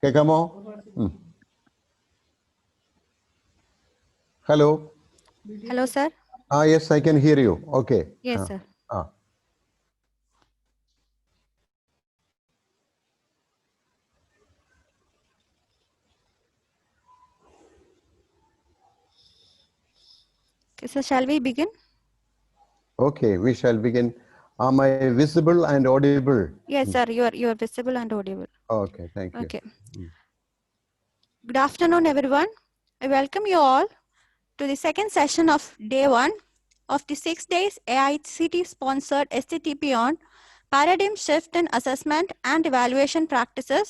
കേൾക്കാമോ? Hello. Hello, sir. Yes, I can hear you. Okay. Yes, sir. Okay, so shall we begin? Okay, we shall begin. Am I visible and audible? Yes, sir. You are visible and audible. Okay, thank you. Okay. Good afternoon, everyone. I welcome you all to the second session of day 1 of the 6 days AICT sponsored STTP on paradigm shift in assessment and evaluation practices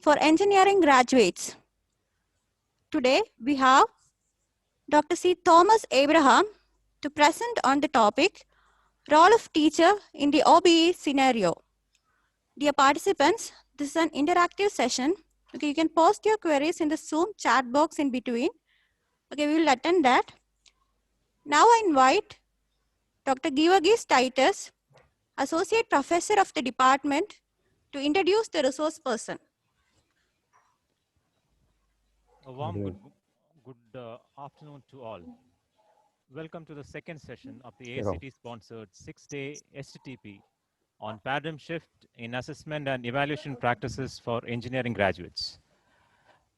for engineering graduates. Today we have Dr. C. Thomas Abraham to present on the topic role of teacher in the OBE scenario. Dear participants, this is an interactive session. Okay, you can post your queries in the Zoom chat box in between. Okay, we will attend that. Now I invite Dr. Georgis Titus, Associate Professor of the Department, to introduce the resource person. A warm good afternoon to all. Welcome to the second session of the AICT-sponsored 6-day STTP on paradigm shift in assessment and evaluation practices for engineering graduates.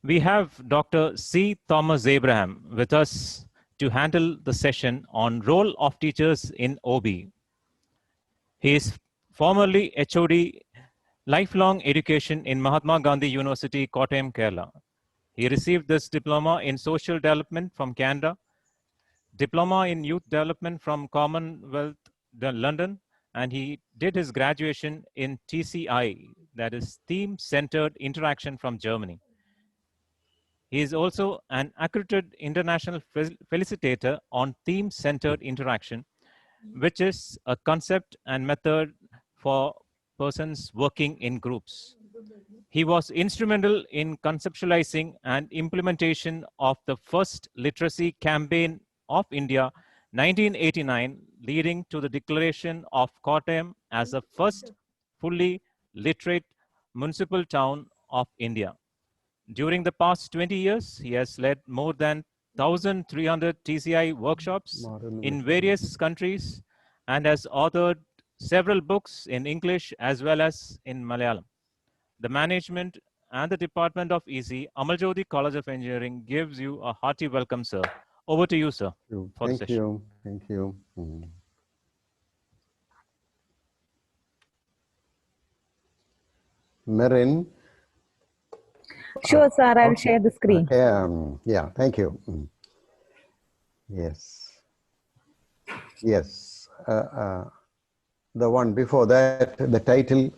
We have Dr. C. Thomas Abraham with us to handle the session on role of teachers in OB. He is formerly HOD Lifelong Education in Mahatma Gandhi University, Kottayam, Kerala. He received this diploma in social development from Canada, diploma in youth development from Commonwealth London, and he did his graduation in TCI, that is Theme-Centered Interaction from Germany. He is also an accredited international felicitator on theme-centered interaction, which is a concept and method for persons working in groups. He was instrumental in conceptualizing and implementation of the first literacy campaign of India, 1989, leading to the declaration of Kottayam as the first fully literate municipal town of India. During the past 20 years, he has led more than 1,300 TCI workshops in various countries and has authored several books in English as well as in Malayalam. The management and the Department of EC, Amaljodi College of Engineering, gives you a hearty welcome, sir. Over to you, sir, for the session. Thank you. Marin. Sure, sir. I'll share the screen. Yeah, thank you. Yes. The one before that, the title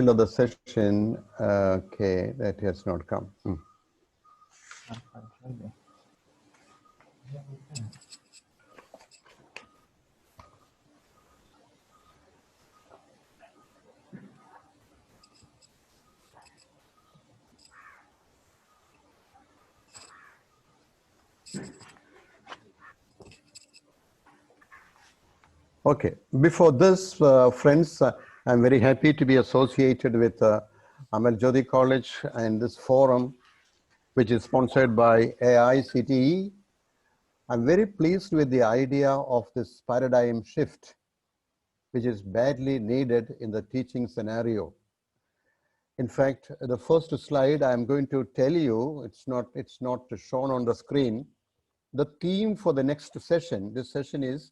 of the session, okay, that has not come. Okay, before this, friends, I'm very happy to be associated with Amaljodi College and this forum, which is sponsored by AICTE. I'm very pleased with the idea of this paradigm shift, which is badly needed in the teaching scenario. In fact, the first slide I'm going to tell you, it's not shown on the screen. The theme for the next session, this session is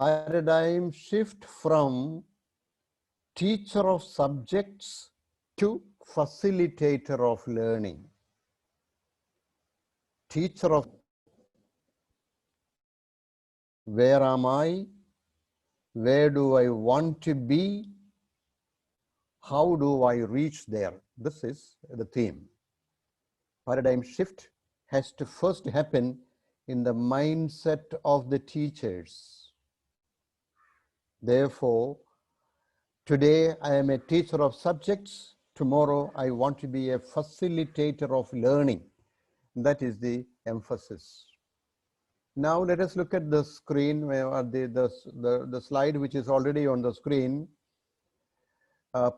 paradigm shift from teacher of subjects to facilitator of learning. Teacher of, where am I? Where do I want to be? How do I reach there? This is the theme. Paradigm shift has to first happen in the mindset of the teachers. Therefore, today I am a teacher of subjects. Tomorrow I want to be a facilitator of learning. That is the emphasis. Now let us look at the screen, the slide which is already on the screen.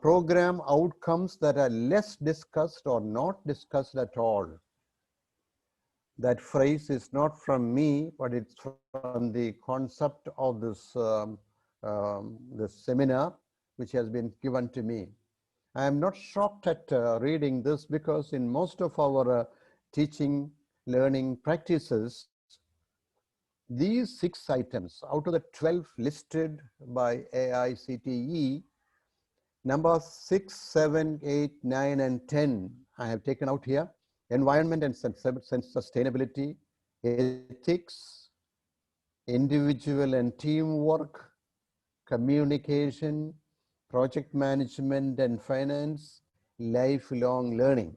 program outcomes that are less discussed or not discussed at all. That phrase is not from me, but it's from the concept of this seminar, which has been given to me. I am not shocked at reading this, because in most of our teaching, learning practices, these 6 items out of the 12 listed by AICTE, number 6, 7, 8, 9, and 10, I have taken out here: environment and sustainability, ethics, individual and teamwork, communication, project management and finance, lifelong learning.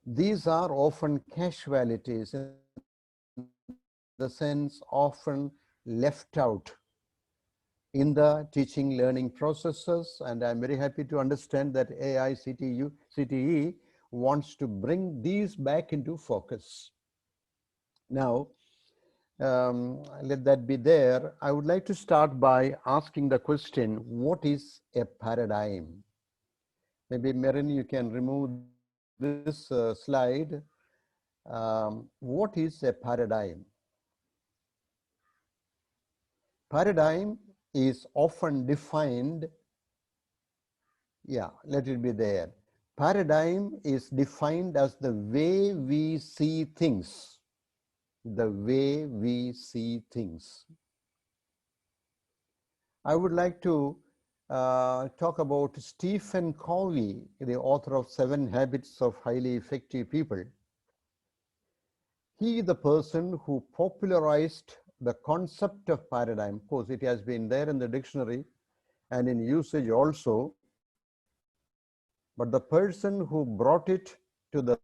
These are often casualties, in the sense often left out in the teaching learning processes, and I'm very happy to understand that AICTE wants to bring these back into focus. Now, let that be there. I would like to start by asking the question, what is a paradigm? Maybe Merin, you can remove this slide. What is a paradigm? Paradigm is often defined, let it be there. Paradigm is defined as the way we see things. The way we see things. I would like to talk about Stephen Covey, the author of 7 Habits of Highly Effective People. He is the person who popularized the concept of paradigm. Of course, it has been there in the dictionary and in usage also, but the person who brought it to the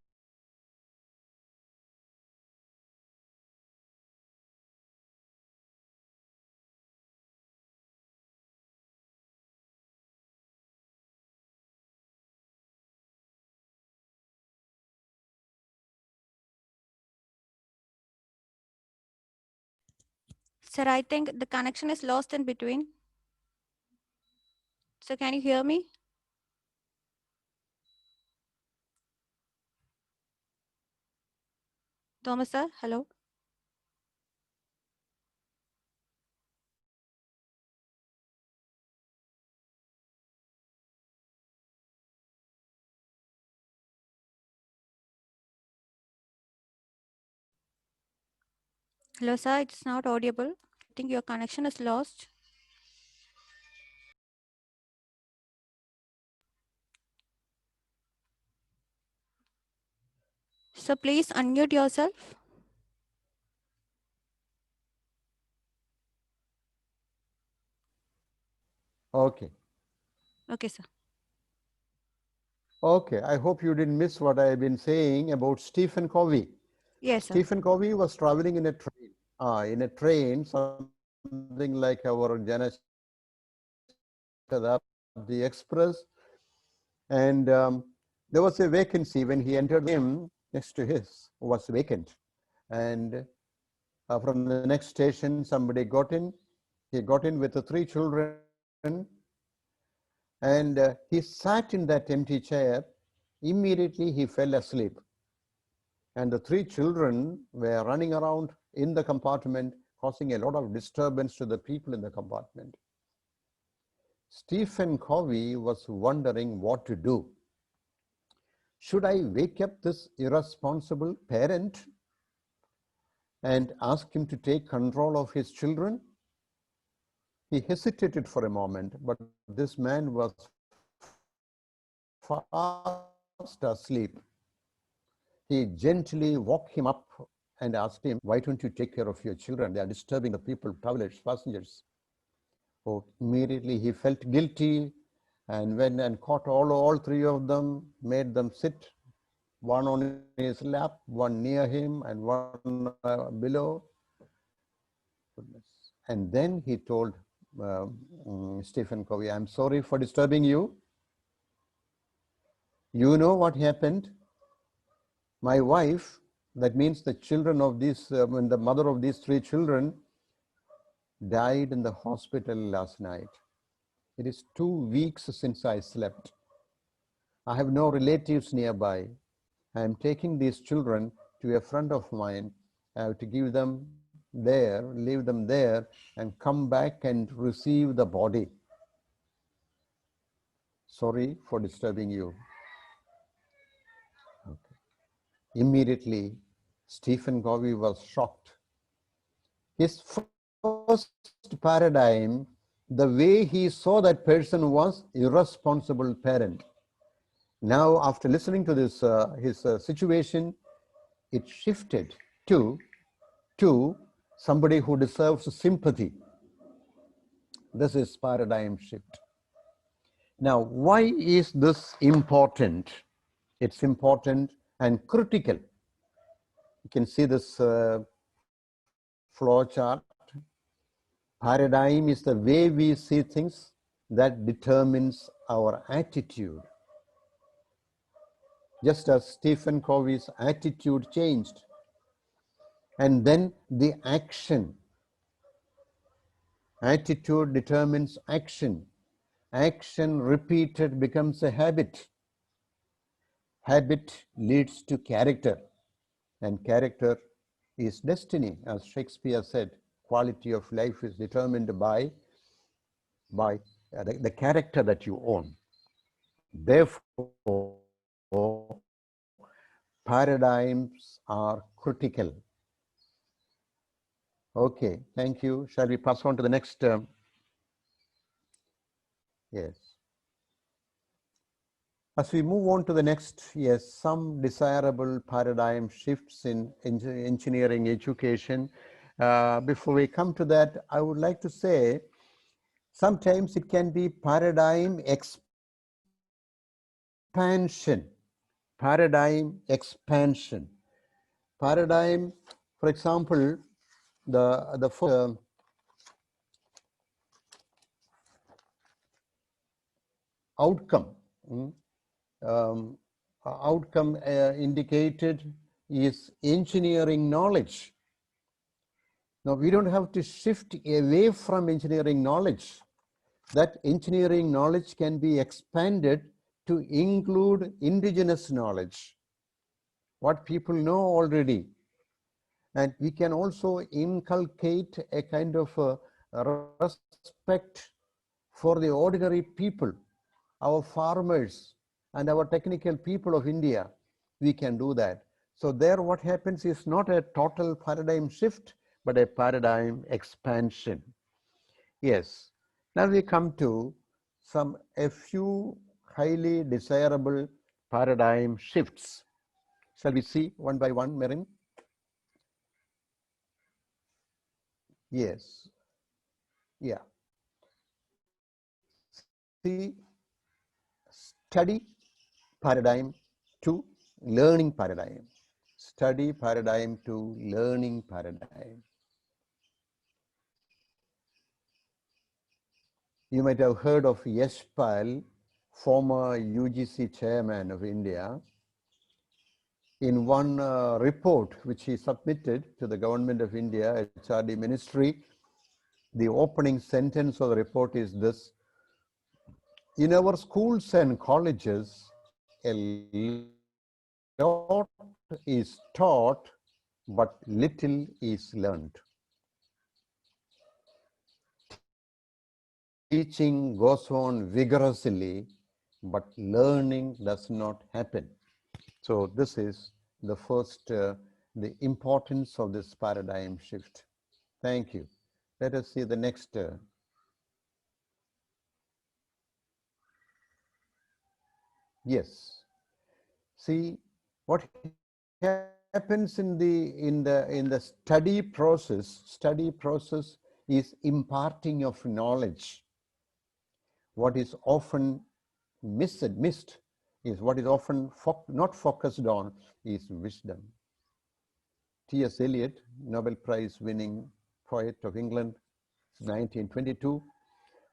Sir, I think the connection is lost in between. So can you hear me? Thomas sir, hello. Hello sir, it's not audible. I think your connection is lost. So please unmute yourself. Okay. Okay, sir. Okay, I hope you didn't miss what I have been saying about Stephen Covey. Yes, sir. Stephen Covey was traveling in a train, something like our Jana the Express, and there was a vacancy. When he entered, him next to his was vacant, and from the next station somebody got in. He got in with the 3 children, and he sat in that empty chair. Immediately he fell asleep, and the 3 children were running around in the compartment, causing a lot of disturbance to the people in the compartment. Stephen Covey was wondering what to do. Should I wake up this irresponsible parent and ask him to take control of his children? He hesitated for a moment, but this man was fast asleep. He gently woke him up and asked him, why don't you take care of your children? They are disturbing the people, travelers, passengers. Oh, immediately he felt guilty and went and caught all 3 of them, made them sit, one on his lap, one near him, and one below. And then he told Stephen Covey, I'm sorry for disturbing you. You know what happened? My wife, that means the children of these, the mother of these 3 children, died in the hospital last night. It is 2 weeks since I slept. I have no relatives nearby. I am taking these children to a friend of mine. I have to give them there, leave them there, and come back and receive the body. Sorry for disturbing you. Okay. Immediately, Stephen Covey was shocked. His first paradigm, the way he saw that person was irresponsible parent. Now, after listening to this, his situation, it shifted to somebody who deserves sympathy. This is paradigm shift. Now, why is this important? It's important and critical. You can see this flow chart. Paradigm is the way we see things that determines our attitude. Just as Stephen Covey's attitude changed, and then the action. Attitude determines action. Action repeated becomes a habit. Habit leads to character, and character is destiny. As Shakespeare said, quality of life is determined by the character that you own. Therefore, paradigms are critical. Okay, thank you. Shall we pass on to the next? Yes. As we move on to the next, yes, some desirable paradigm shifts in engineering education. Before we come to that, I would like to say sometimes it can be paradigm expansion. Paradigm expansion. Paradigm, for example, the first outcome. Outcome indicated is engineering knowledge. Now, we don't have to shift away from engineering knowledge. That engineering knowledge can be expanded to include indigenous knowledge, what people know already. And we can also inculcate a kind of respect for the ordinary people, our farmers and our technical people of India. We can do that. So there what happens is not a total paradigm shift, but a paradigm expansion. Yes. Now we come to a few highly desirable paradigm shifts. Shall we see one by one, Merin? Yes. Yeah. See, study paradigm to learning paradigm. Study paradigm to learning paradigm. You might have heard of Yashpal, former UGC chairman of India. In one report which he submitted to the government of India, HRD ministry, the opening sentence of the report is this: in our schools and colleges, a lot is taught, but little is learned. Teaching goes on vigorously, but learning does not happen. So this is the first, the importance of this paradigm shift. Thank you. Let us see the next. Yes. See what happens in the study process. Study process is imparting of knowledge. What is often missed is what is often not focused on is wisdom. T.S. Eliot, Nobel Prize winning poet of England, 1922.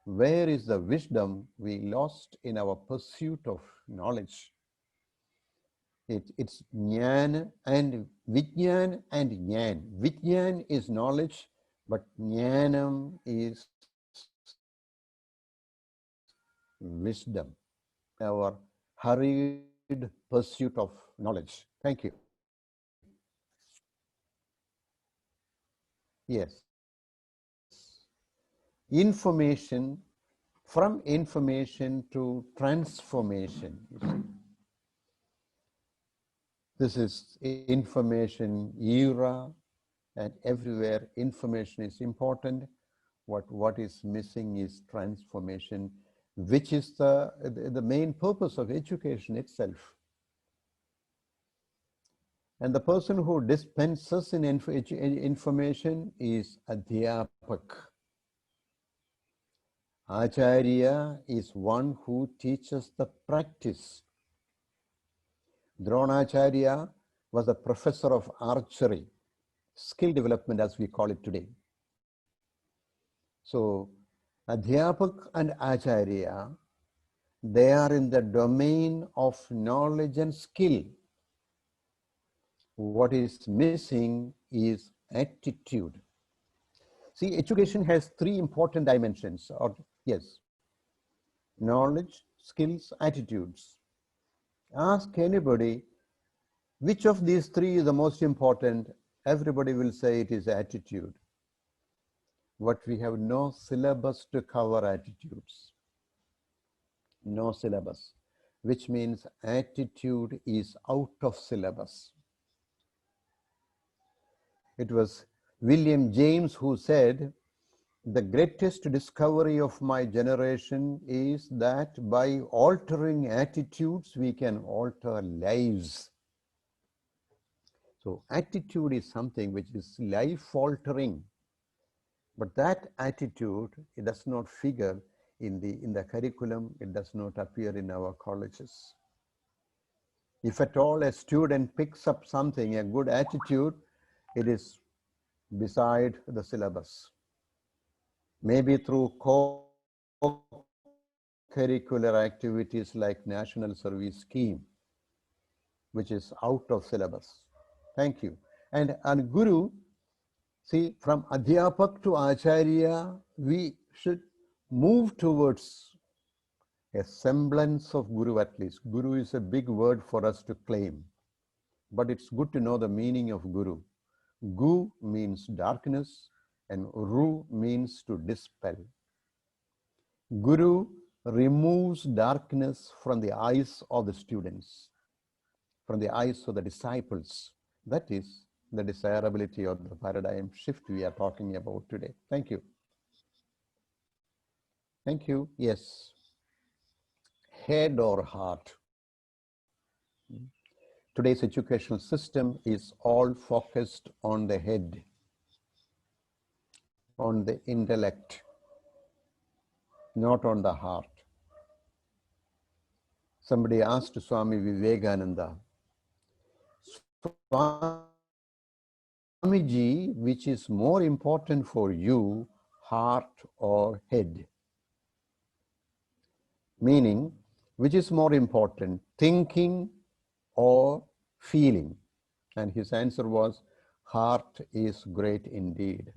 Where is the wisdom we lost in our pursuit of knowledge? It's jnana and vijnana and jnana. Vijnana is knowledge, but jnanam is wisdom, our hurried pursuit of knowledge. Thank you. Yes. Information, from information to transformation. This is information era, and everywhere information is important. What is missing is transformation, which is the main purpose of education itself. And the person who dispenses in information is Adhyapak. Acharya is one who teaches the practice. Dronacharya was a professor of archery, skill development as we call it today. So Adhyapak and Acharya, they are in the domain of knowledge and skill. What is missing is attitude. See, education has three important dimensions, or yes, knowledge, skills, attitudes. Ask anybody, which of these three is the most important? Everybody will say it is attitude. But we have no syllabus to cover attitudes. No syllabus, which means attitude is out of syllabus. It was William James who said, the greatest discovery of my generation is that by altering attitudes, we can alter lives. So attitude is something which is life-altering. But that attitude, it does not figure in the curriculum, it does not appear in our colleges. If at all a student picks up something, a good attitude, it is beside the syllabus. Maybe through co-curricular activities like National Service Scheme, which is out of syllabus. Thank you. And Guru, see, from Adhyapak to Acharya, we should move towards a semblance of Guru at least. Guru is a big word for us to claim, but it's good to know the meaning of Guru. Gu means darkness and Ru means to dispel. Guru removes darkness from the eyes of the students, from the eyes of the disciples. That is the desirability of the paradigm shift we are talking about today. Thank you. Thank you. Yes. Head or heart. Today's educational system is all focused on the head, on the intellect, not on the heart. Somebody asked Swami Vivekananda, Swamiji, which is more important for you, heart or head? Meaning, which is more important, thinking or feeling? And his answer was, heart is great indeed.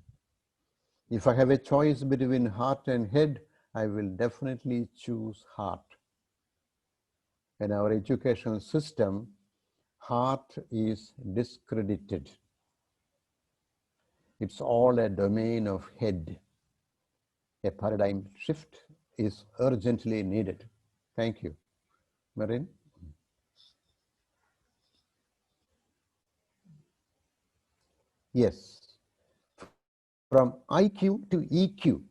If I have a choice between heart and head, I will definitely choose heart. In our educational system, heart is discredited. It's all a domain of head. A paradigm shift is urgently needed. Thank you. Marin? Yes. From IQ to EQ.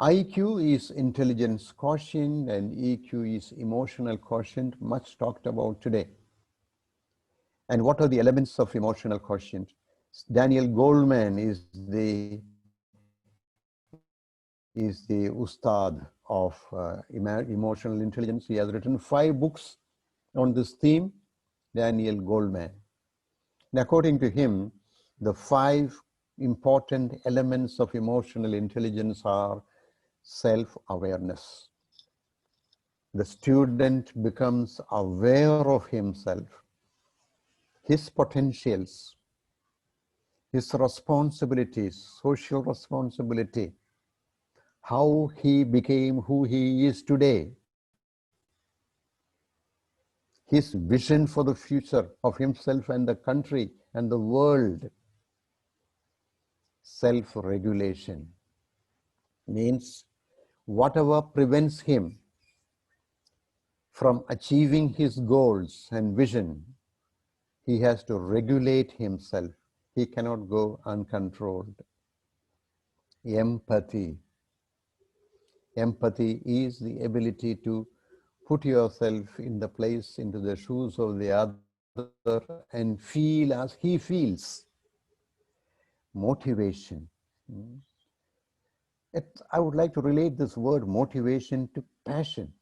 IQ is intelligence quotient and EQ is emotional quotient, much talked about today. And what are the elements of emotional quotient? Daniel Goleman is the ustad of emotional intelligence. He has written 5 books on this theme, Daniel Goleman. And according to him, the 5 important elements of emotional intelligence are self-awareness. The student becomes aware of himself, his potentials, his responsibilities, social responsibility, how he became who he is today, his vision for the future of himself and the country and the world. Self-regulation means whatever prevents him from achieving his goals and vision, he has to regulate himself. He cannot go uncontrolled. Empathy. Empathy is the ability to put yourself in the place, into the shoes of the other and feel as he feels. Motivation. I would like to relate this word motivation to passion.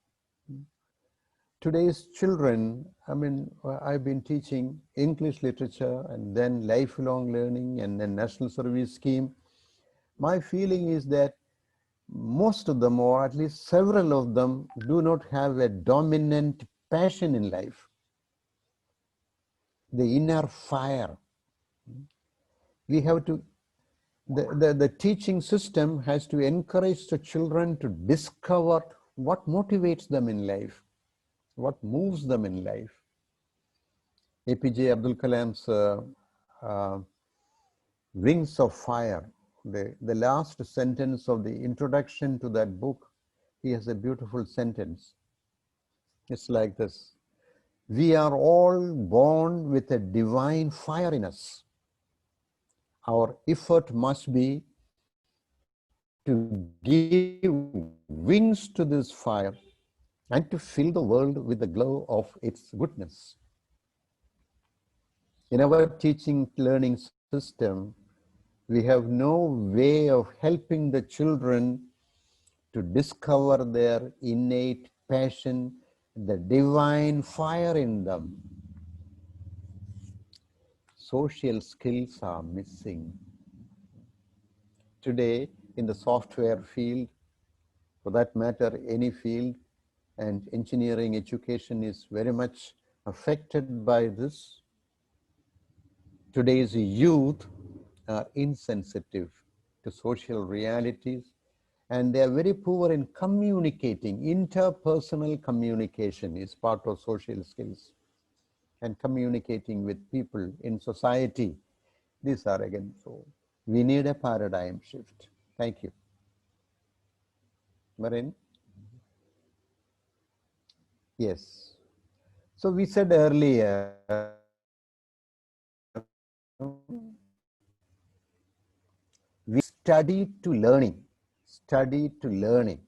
Today's children, I've been teaching English literature and then lifelong learning and then national service scheme. My feeling is that most of them, or at least several of them, do not have a dominant passion in life. The inner fire. We have to, the teaching system has to encourage the children to discover what motivates them in life, what moves them in life. APJ Abdul Kalam's Wings of Fire, the last sentence of the introduction to that book, he has a beautiful sentence. It's like this: we are all born with a divine fire in us. Our effort must be to give wings to this fire and to fill the world with the glow of its goodness. In our teaching learning system, we have no way of helping the children to discover their innate passion, the divine fire in them. Social skills are missing. Today, in the software field, for that matter, any field, and engineering education is very much affected by this. Today's youth are insensitive to social realities, and they are very poor in communicating. Interpersonal communication is part of social skills, and communicating with people in society. These are again, so we need a paradigm shift. Thank you. Marin? Yes. So we said earlier, we study to learning. Study to learning.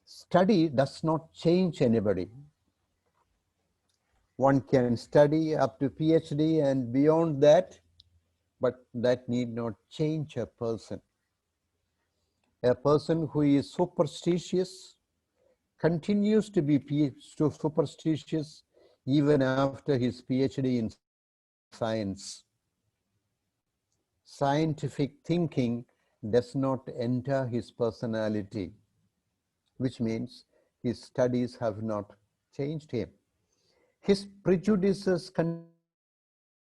Study does not change anybody. One can study up to PhD and beyond that, but that need not change a person. A person who is superstitious continues to be superstitious even after his PhD in science. Scientific thinking does not enter his personality, which means his studies have not changed him. His prejudices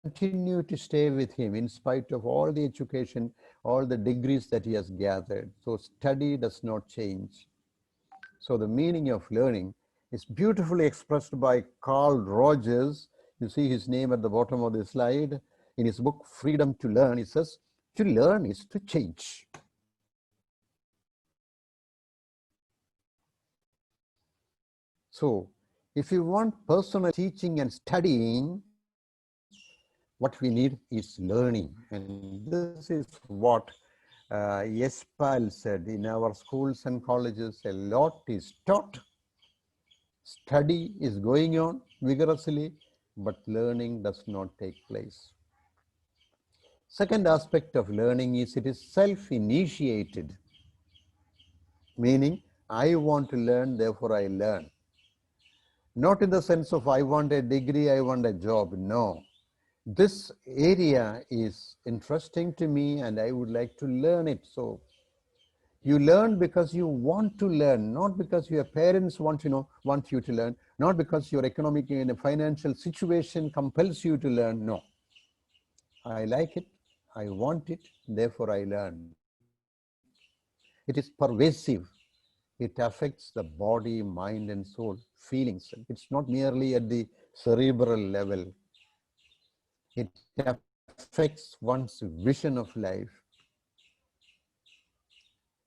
continue to stay with him in spite of all the education, all the degrees that he has gathered. So study does not change. So the meaning of learning is beautifully expressed by Carl Rogers. You see his name at the bottom of the slide. In his book, Freedom to Learn, he says, to learn is to change. So if you want personal teaching and studying, what we need is learning. And this is what Yespal said: in our schools and colleges, a lot is taught. Study is going on vigorously, but learning does not take place. Second aspect of learning is it is self-initiated, meaning I want to learn, therefore I learn. Not in the sense of I want a degree, I want a job. No. This area is interesting to me and I would like to learn it. So you learn because you want to learn, not because your parents want you to learn, not because your economic and financial situation compels you to learn. No. I like it, I want it, therefore I learn. It is pervasive. It affects the body, mind, and soul, feelings. It's not merely at the cerebral level. It affects one's vision of life.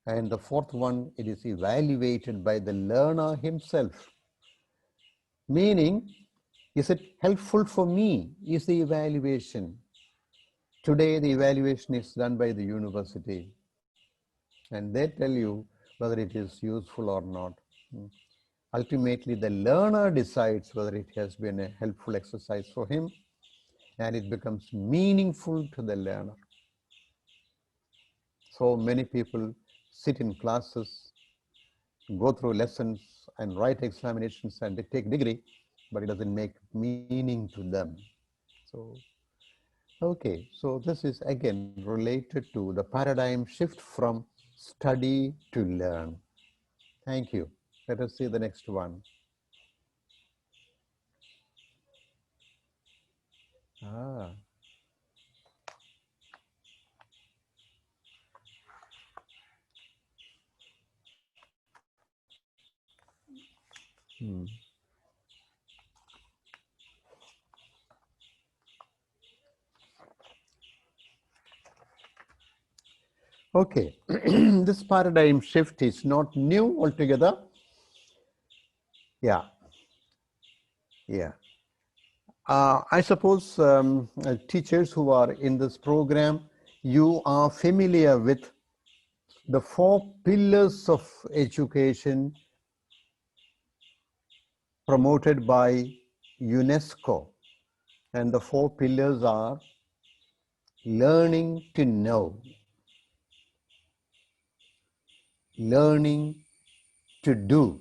And the fourth one, it is evaluated by the learner himself. Meaning, is it helpful for me? Is the evaluation. Today, the evaluation is done by the university. And they tell you whether it is useful or not. Ultimately, the learner decides whether it has been a helpful exercise for him, and it becomes meaningful to the learner. So many people sit in classes, go through lessons, and write examinations and they take degree, but it doesn't make meaning to them. So, okay, so this is again related to the paradigm shift from study to learn. Thank you. Let us see the next one. Ah. Hmm. Okay, this paradigm shift is not new altogether. Yeah, yeah. I suppose teachers who are in this program, you are familiar with the 4 pillars of education promoted by UNESCO. And the 4 pillars are learning to know, learning to do,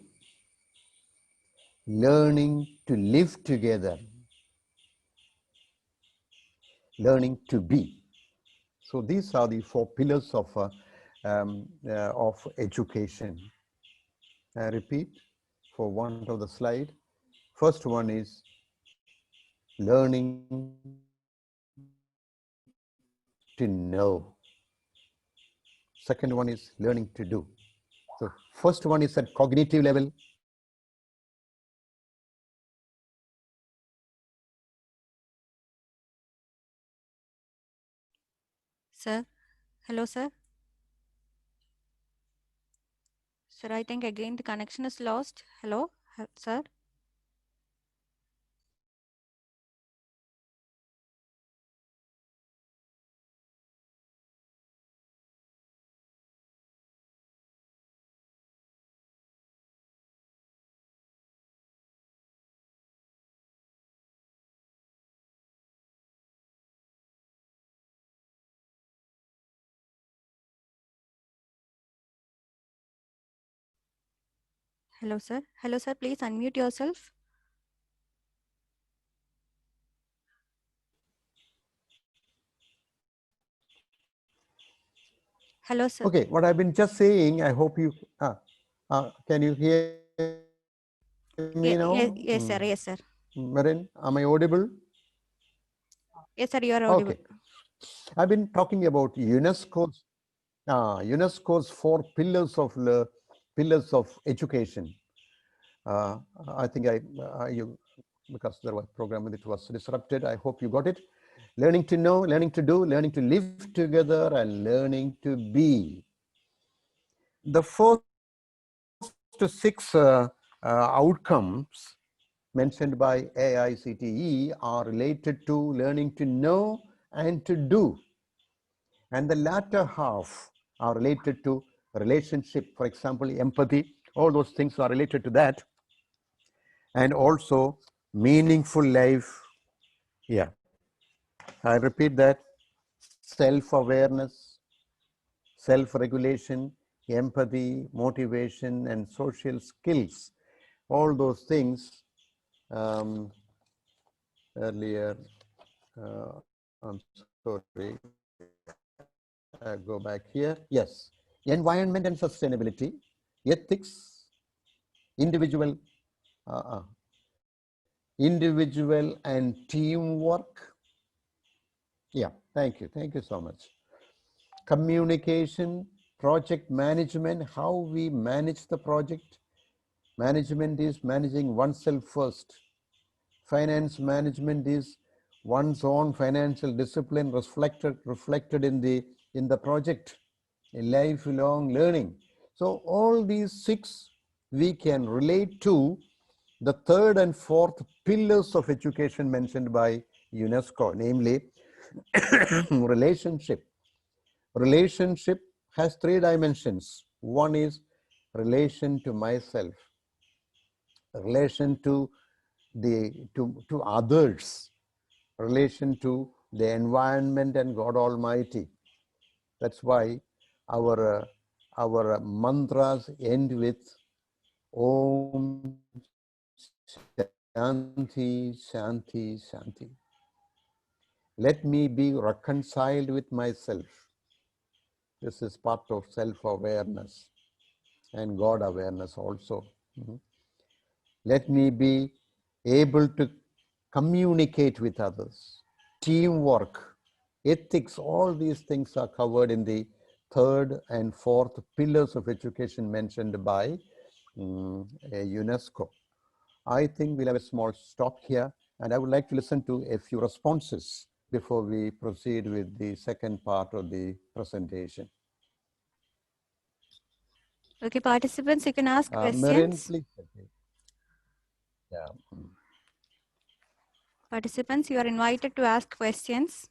learning to live together, learning to be. So these are the 4 pillars of education. I repeat for want of the slide. First one is learning to know. Second one is learning to do. So first one is at cognitive level. Sir, hello, sir. Sir, I think again the connection is lost. Hello, sir. Hello, sir. Hello, sir. Please unmute yourself. Hello, sir. Okay, what I've been just saying, I hope you, can you hear me now? Yes, sir. Yes, sir. Marin, am I audible? Yes, sir. You are audible. Okay. I've been talking about UNESCO's 4 pillars of education. I think you, because there was a program that was disrupted. I hope you got it. Learning to know, learning to do, learning to live together, and learning to be. The first 6 outcomes mentioned by AICTE are related to learning to know and to do. And the latter half are related to relationship, for example, empathy. All those things are related to that. And also meaningful life. Yeah, I repeat that. Self-awareness, self-regulation, empathy, motivation, and social skills. All those things earlier, I'm sorry, go back here. Yes, environment and sustainability, ethics, individual, individual and teamwork. Yeah, thank you so much. Communication, project management, how we manage the project. Management is managing oneself first. Finance management is one's own financial discipline reflected in the project, a lifelong learning. So all these 6 we can relate to the 3rd and 4th pillars of education mentioned by UNESCO, namely relationship. Relationship has 3 dimensions. One is relation to myself, relation to to others, relation to the environment and God Almighty. That's why our mantras end with Om Shanti Shanti Shanti. Let me be reconciled with myself. This is part of self-awareness and God awareness also. Let me be able to communicate with others, teamwork, ethics, all these things are covered in the 3rd and 4th pillars of education mentioned by UNESCO. I think we'll have a small stop here, and I would like to listen to a few responses before we proceed with the second part of the presentation. Okay, participants, you can ask questions. Marian, please. Yeah. Participants, you are invited to ask questions.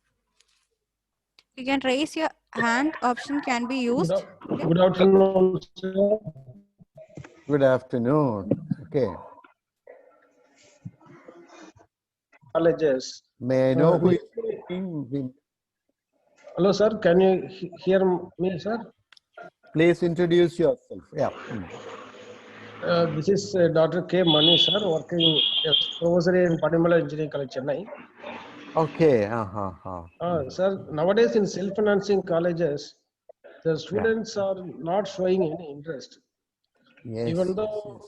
You can raise your hand, option can be used. Good afternoon, sir. Good afternoon. Okay. Colleges. May I know who is speaking? Hello, sir. Can you hear me, sir? Please introduce yourself. Yeah. This is Dr. K. Mani, sir, working as professor in Padimala Engineering College, Chennai. Okay. Sir, nowadays in self-financing colleges, the students are not showing any interest. Yes. Even though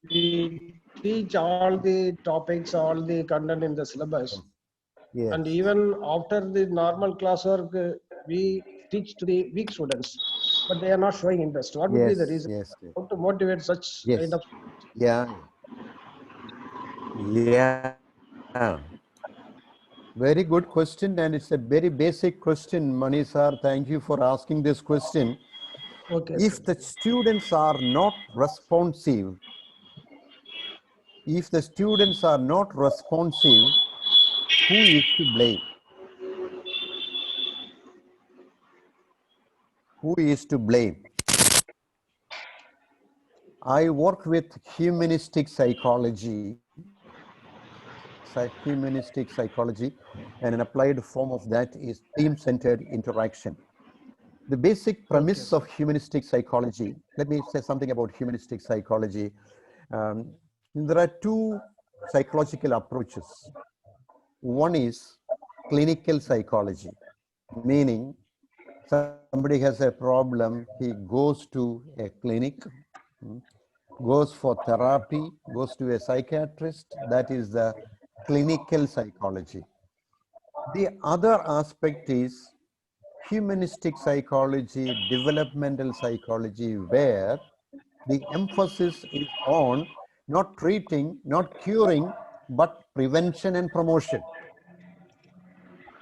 we teach all the topics, all the content in the syllabus, Yes. and even after the normal classwork, we teach to the weak students, but they are not showing interest. What would be the reason? Yes. How to motivate such kind of? Yeah. Very good question, and it's a very basic question, Mani sir. Thank you for asking this question. Okay, if sir. the students are not responsive, who is to blame? Who is to blame? I work with humanistic psychology, and an applied form of that is team-centered interaction. The basic premise of humanistic psychology, let me say something about humanistic psychology. There are 2 psychological approaches. One is clinical psychology, meaning somebody has a problem, he goes to a clinic, goes for therapy, goes to a psychiatrist. That is the clinical psychology. The other aspect is humanistic psychology, developmental psychology, where the emphasis is on not treating, not curing, but prevention and promotion.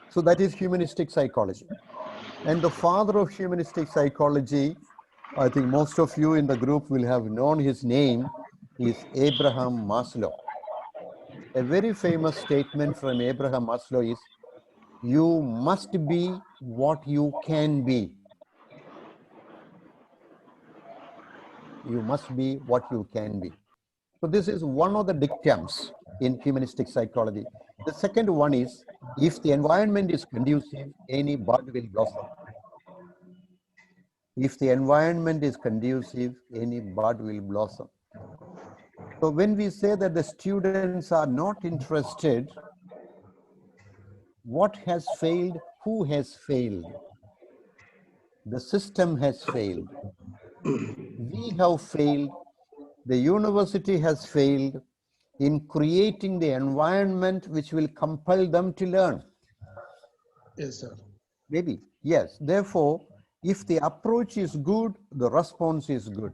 So that is humanistic psychology. And the father of humanistic psychology, I think most of you in the group will have known his name, is Abraham Maslow. A very famous statement from Abraham Maslow is, you must be what you can be. You must be what you can be. So this is one of the dictums in humanistic psychology. The second one is, if the environment is conducive, any bud will blossom. If the environment is conducive, any bud will blossom. So when we say that the students are not interested, what has failed? Who has failed? The system has failed. We have failed. The university has failed in creating the environment which will compel them to learn. Yes, sir. Maybe, yes. Therefore, If the approach is good, the response is good.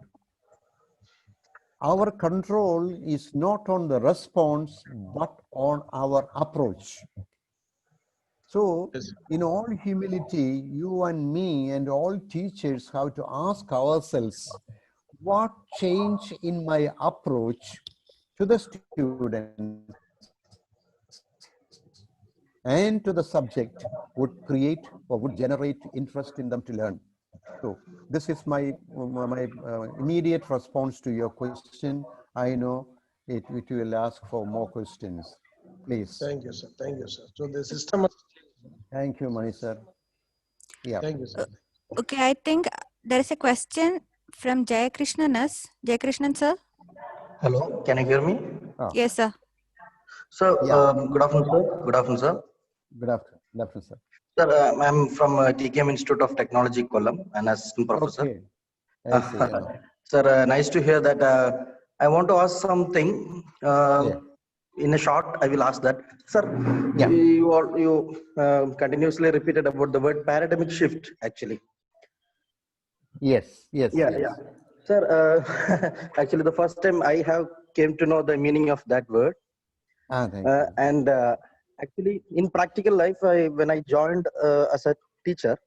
Our control is not on the response, but on our approach. So, in all humility, you and me and all teachers have to ask ourselves, what change in my approach to the students and to the subject would create or would generate interest in them to learn? So this is my immediate response to your question. I know it will ask for more questions. Please. Thank you, sir. Thank you, sir. So the system. Thank you, Mani sir. Yeah. Thank you, sir. Okay, I think there is a question from Jayakrishnan sir. Hello, can you hear me? Oh, Yes, sir. So, yeah. good afternoon, sir. Good afternoon, sir. Good afternoon. Good afternoon, sir. Sir, I'm from TKM Institute of Technology, Kollam, an assistant professor. Okay. I see. Sir, nice to hear that. I want to ask something. Yeah. In a short, I will ask that. Sir, Yeah. you continuously repeated about the word paradigmic shift, actually. Yes. Yes. Yeah, yes. yeah. Sir, actually, the first time I have came to know the meaning of that word. Thank you. And actually, in practical life, when I joined as a teacher,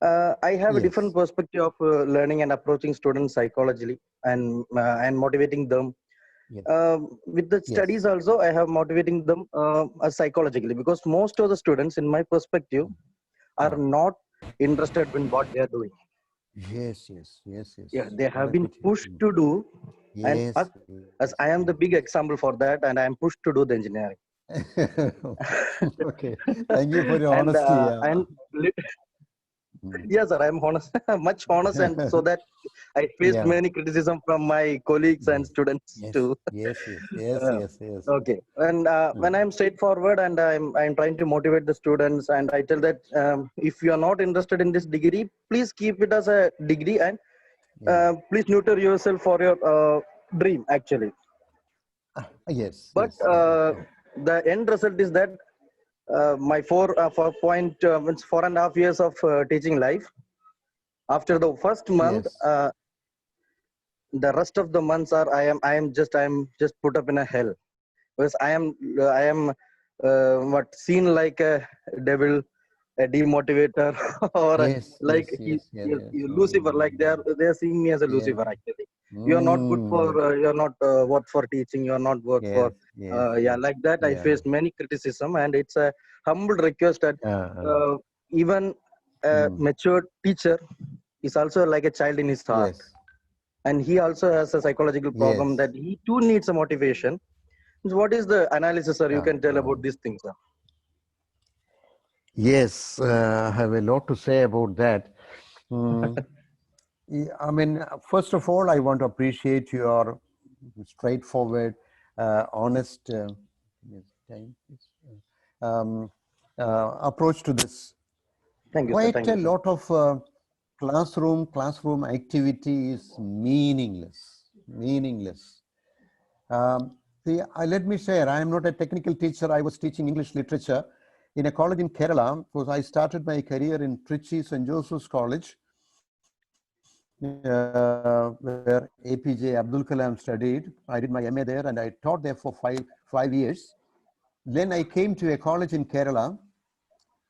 I have a different perspective of learning and approaching students psychologically and motivating them. Yes. With the studies also, I have motivating them psychologically, because most of the students, in my perspective, are not interested in what they are doing. Yes. Yeah, they have been pushed to do, and as I am the big example for that, and I am pushed to do the engineering. Okay, thank you for your honesty. And yes, sir, I am honest, much honest, and so that I faced many criticism from my colleagues and students too. Yes. Okay, and when I'm straightforward and I'm trying to motivate the students, and I tell that if you are not interested in this degree, please keep it as a degree, and please nurture yourself for your dream, actually. Yes. But the end result is that my 4.5 years of teaching life, after the first month, the rest of the months are I am just put up in a hell, because I am what seen like a devil, a demotivator, or like Lucifer. Like they are seeing me as a Lucifer, actually. You are not good for you are not worth for teaching, you are not worth for like that. I faced many criticism, and it's a humble request that even a mature teacher is also like a child in his heart, and he also has a psychological problem that he too needs a motivation. What is the analysis, sir, you can tell about these things, sir? Yes, I have a lot to say about that. I mean, first of all, I want to appreciate your straightforward, honest approach to this. Thank you, Quite sir. Thank a you, sir. lot of classroom activity is meaningless. Let me share, I am not a technical teacher. I was teaching English literature in a college in Kerala, because I started my career in Trichy St. Joseph's College, where APJ Abdul Kalam studied. I did my MA there, and I taught there for five years. Then I came to a college in Kerala,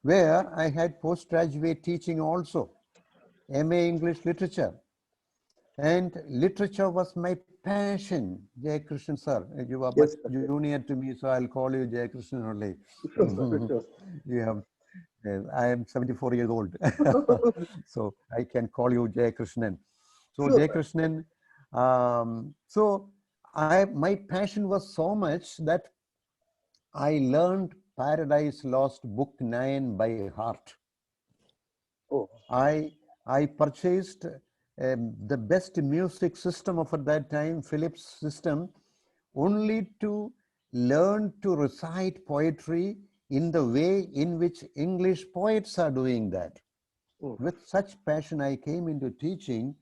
where I had postgraduate teaching also, MA English literature. And literature was my passion. Jay Krishnan sir, you are much junior to me, so I'll call you Jay Krishnan only. You have, I am 74 years old, so I can call you Jay Krishnan. So Jay Krishnan, my passion was so much that I learned Paradise Lost Book 9 by heart. I purchased the best music system of at that time, Philips system, only to learn to recite poetry in the way in which English poets are doing that. With such passion, I came into teaching,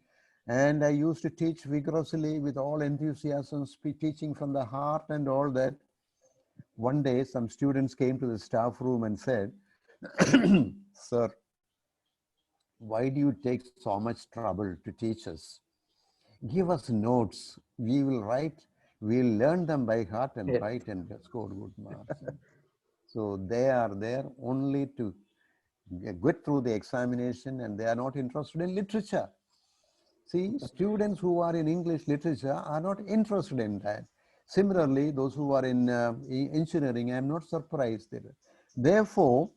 and I used to teach vigorously with all enthusiasm, teaching from the heart and all that. One day, some students came to the staff room and said, "Sir, why do you take so much trouble to teach us? Give us notes. We will write, we'll learn them by heart and write and score good marks. So they are there only to get through the examination, and they are not interested in literature. See, students who are in English literature are not interested in that. Similarly, those who are in engineering, I'm not surprised. Therefore,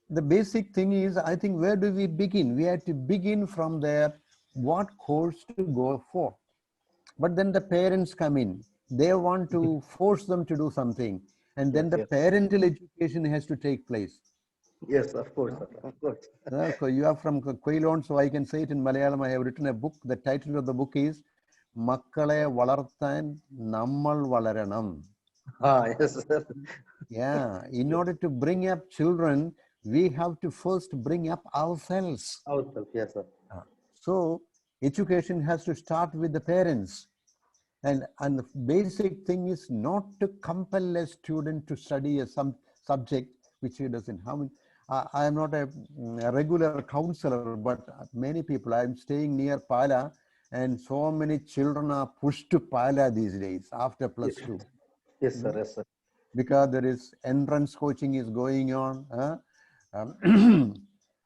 the basic thing is, I think, where do we begin? We have to begin from there, what course to go for. But then the parents come in. They want to force them to do something. And then the parental education has to take place. Yes, of course, of course. So you are from Quailon, so I can say it in Malayalam. I have written a book. The title of the book is Makkale Valarthan Nammal Valaranam. Yes, sir. Yeah, in order to bring up children, we have to first bring up ourselves. Ourselves, yes, sir. So education has to start with the parents. And the basic thing is not to compel a student to study some subject which he doesn't. I am not a regular counselor, but many people, I am staying near Pala, and so many children are pushed to Pala these days after +2. Yes, sir. Yes, sir. Because there is entrance coaching is going on.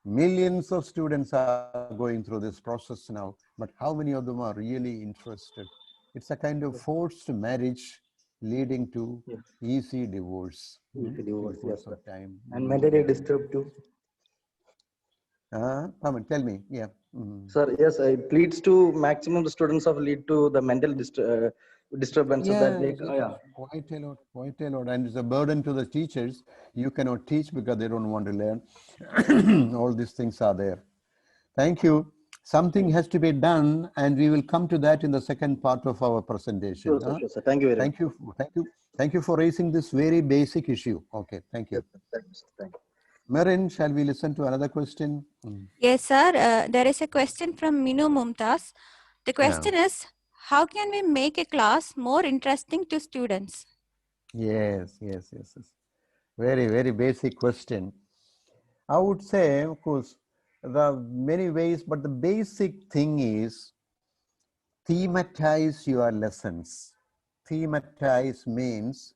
Millions of students are going through this process now, but how many of them are really interested? It's a kind of forced marriage leading to easy divorce. Easy divorce, in course yes, of time. And mentally disturbed too. Tell me, yeah. Sir, yes, it leads to maximum the students of lead to the mental disturbance. Yeah, quite a lot. And it's a burden to the teachers. You cannot teach because they don't want to learn. All these things are there. Thank you. Something has to be done, and we will come to that in the second part of our presentation. Sure, sir. Thank you very much. Thank you for raising this very basic issue. Okay, thank you. Yes, thank you. Marin, shall we listen to another question? Yes, sir. There is a question from Minu Mumtaz. The question is, how can we make a class more interesting to students? Yes. Very, very basic question. I would say, of course, there are many ways, but the basic thing is thematize your lessons. Thematize means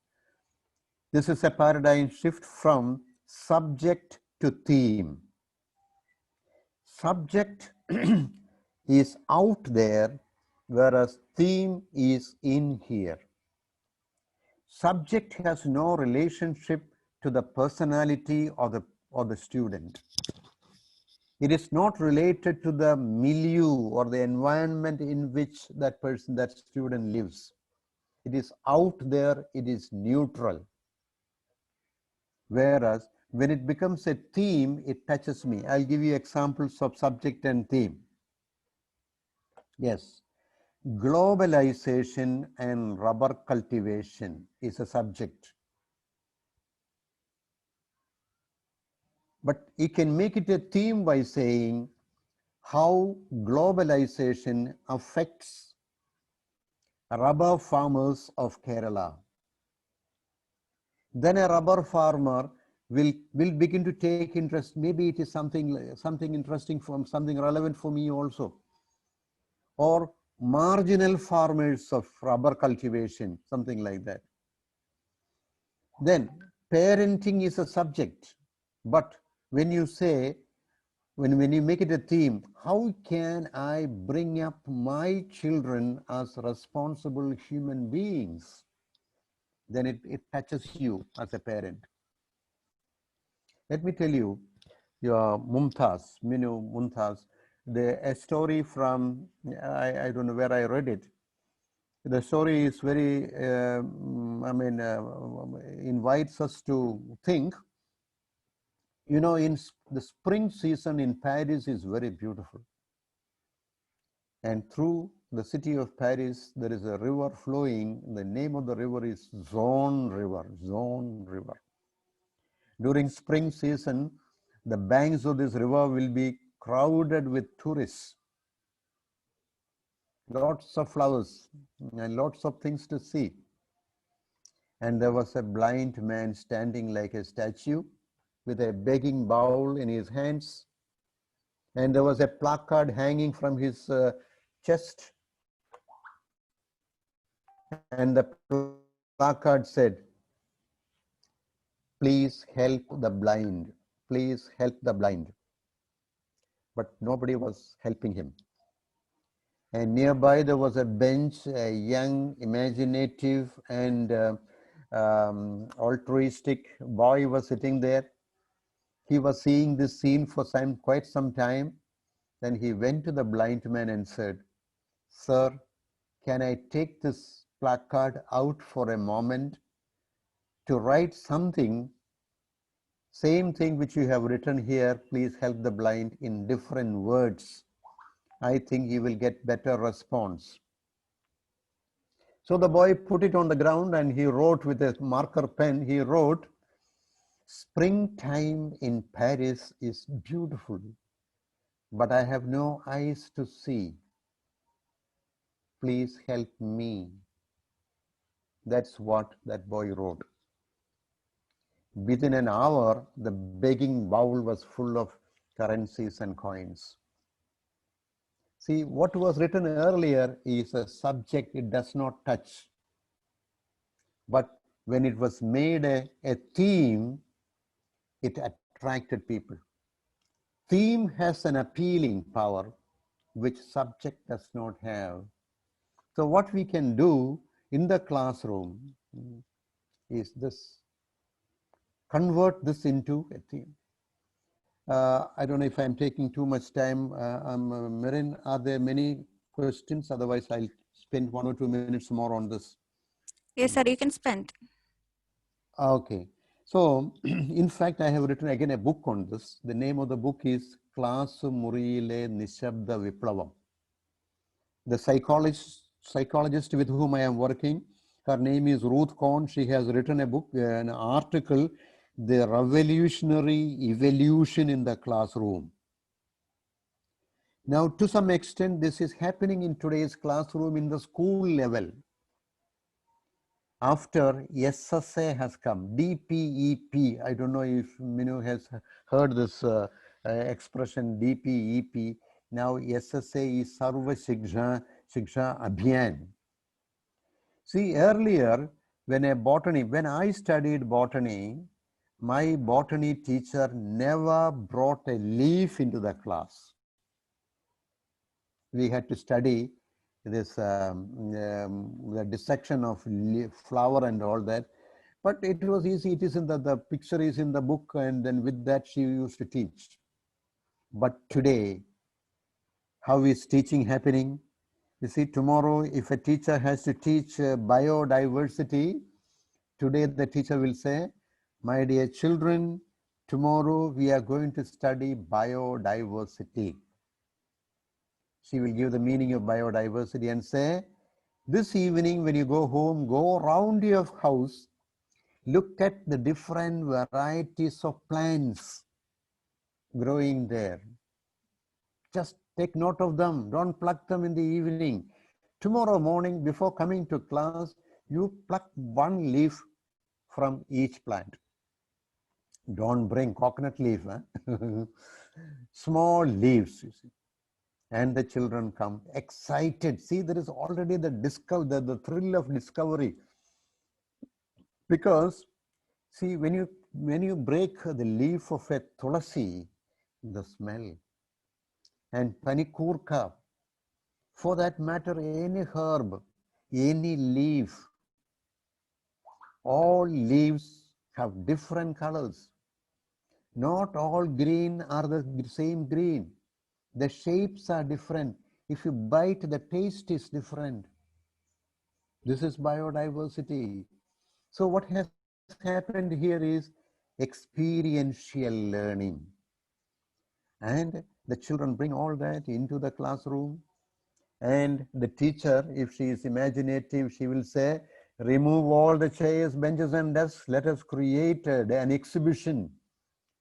this is a paradigm shift from subject to theme. Subject is out there, whereas theme is in here. Subject has no relationship to the personality of the student. It is not related to the milieu or the environment in which that student lives. It is out there, it is neutral. Whereas when it becomes a theme, it touches me. I'll give you examples of subject and theme. Yes, globalization and rubber cultivation is a subject. But you can make it a theme by saying how globalization affects rubber farmers of Kerala. Then a rubber farmer will begin to take interest. Maybe it is something interesting, from something relevant for me also. Or marginal farmers of rubber cultivation, something like that. Then parenting is a subject, but when you say, when you make it a theme, how can I bring up my children as responsible human beings? Then it touches you as a parent. Let me tell you, your Minu Mumtaz, a story from, I don't know where I read it. The story is very, invites us to think. You know, in the spring season in Paris is very beautiful. And through the city of Paris, there is a river flowing. The name of the river is Zone River. During spring season, the banks of this river will be crowded with tourists. Lots of flowers and lots of things to see. And there was a blind man standing like a statue with a begging bowl in his hands. And there was a placard hanging from his chest. And the placard said, "Please help the blind. Please help the blind." But nobody was helping him. And nearby there was a bench, a young, imaginative, and altruistic boy was sitting there. He was seeing this scene for quite some time. Then he went to the blind man and said, "Sir, can I take this placard out for a moment to write something, same thing which you have written here, please help the blind, in different words. I think you will get better response." So the boy put it on the ground and he wrote with a marker pen, he wrote, "Springtime in Paris is beautiful, but I have no eyes to see. Please help me." That's what that boy wrote. Within an hour, the begging bowl was full of currencies and coins. See, what was written earlier is a subject it does not touch. But when it was made a theme, it attracted people. Theme has an appealing power which subject does not have. So what we can do in the classroom is this: convert this into a theme. I don't know if I'm taking too much time. Mirin, are there many questions? Otherwise, I'll spend 1 or 2 minutes more on this. Yes, sir, you can spend. Okay. So, in fact, I have written again a book on this. The name of the book is Class Muriyile Nishabda Viplavam. The psychologist with whom I am working, her name is Ruth Korn. She has written a book, an article, "The Revolutionary Evolution in the Classroom." Now, to some extent, this is happening in today's classroom in the school level. After SSA has come, DPEP, I don't know if Minu has heard this expression, DPEP. Now SSA is Sarva Shiksha Abhiyan. See, earlier, when I studied botany, my botany teacher never brought a leaf into the class. We had to study this the dissection of flower and all that, but it was easy. It is in the picture is in the book, and then with that she used to teach. But today, how is teaching happening? You see, tomorrow if a teacher has to teach biodiversity, today the teacher will say, "My dear children, tomorrow we are going to study biodiversity." She will give the meaning of biodiversity and say, "This evening when you go home, go around your house, look at the different varieties of plants growing there. Just take note of them. Don't pluck them in the evening. Tomorrow morning before coming to class, you pluck one leaf from each plant. Don't bring coconut leaf, huh? Small leaves, you see." And the children come excited. See, there is already the thrill of discovery. Because, see, when you break the leaf of a tulasi, the smell, and panikurka, for that matter, any herb, any leaf, all leaves have different colors. Not all green are the same green. The shapes are different. If you bite, the taste is different. This is biodiversity. So what has happened here is experiential learning. And the children bring all that into the classroom. And the teacher, if she is imaginative, she will say, "Remove all the chairs, benches, and desks. Let us create an exhibition.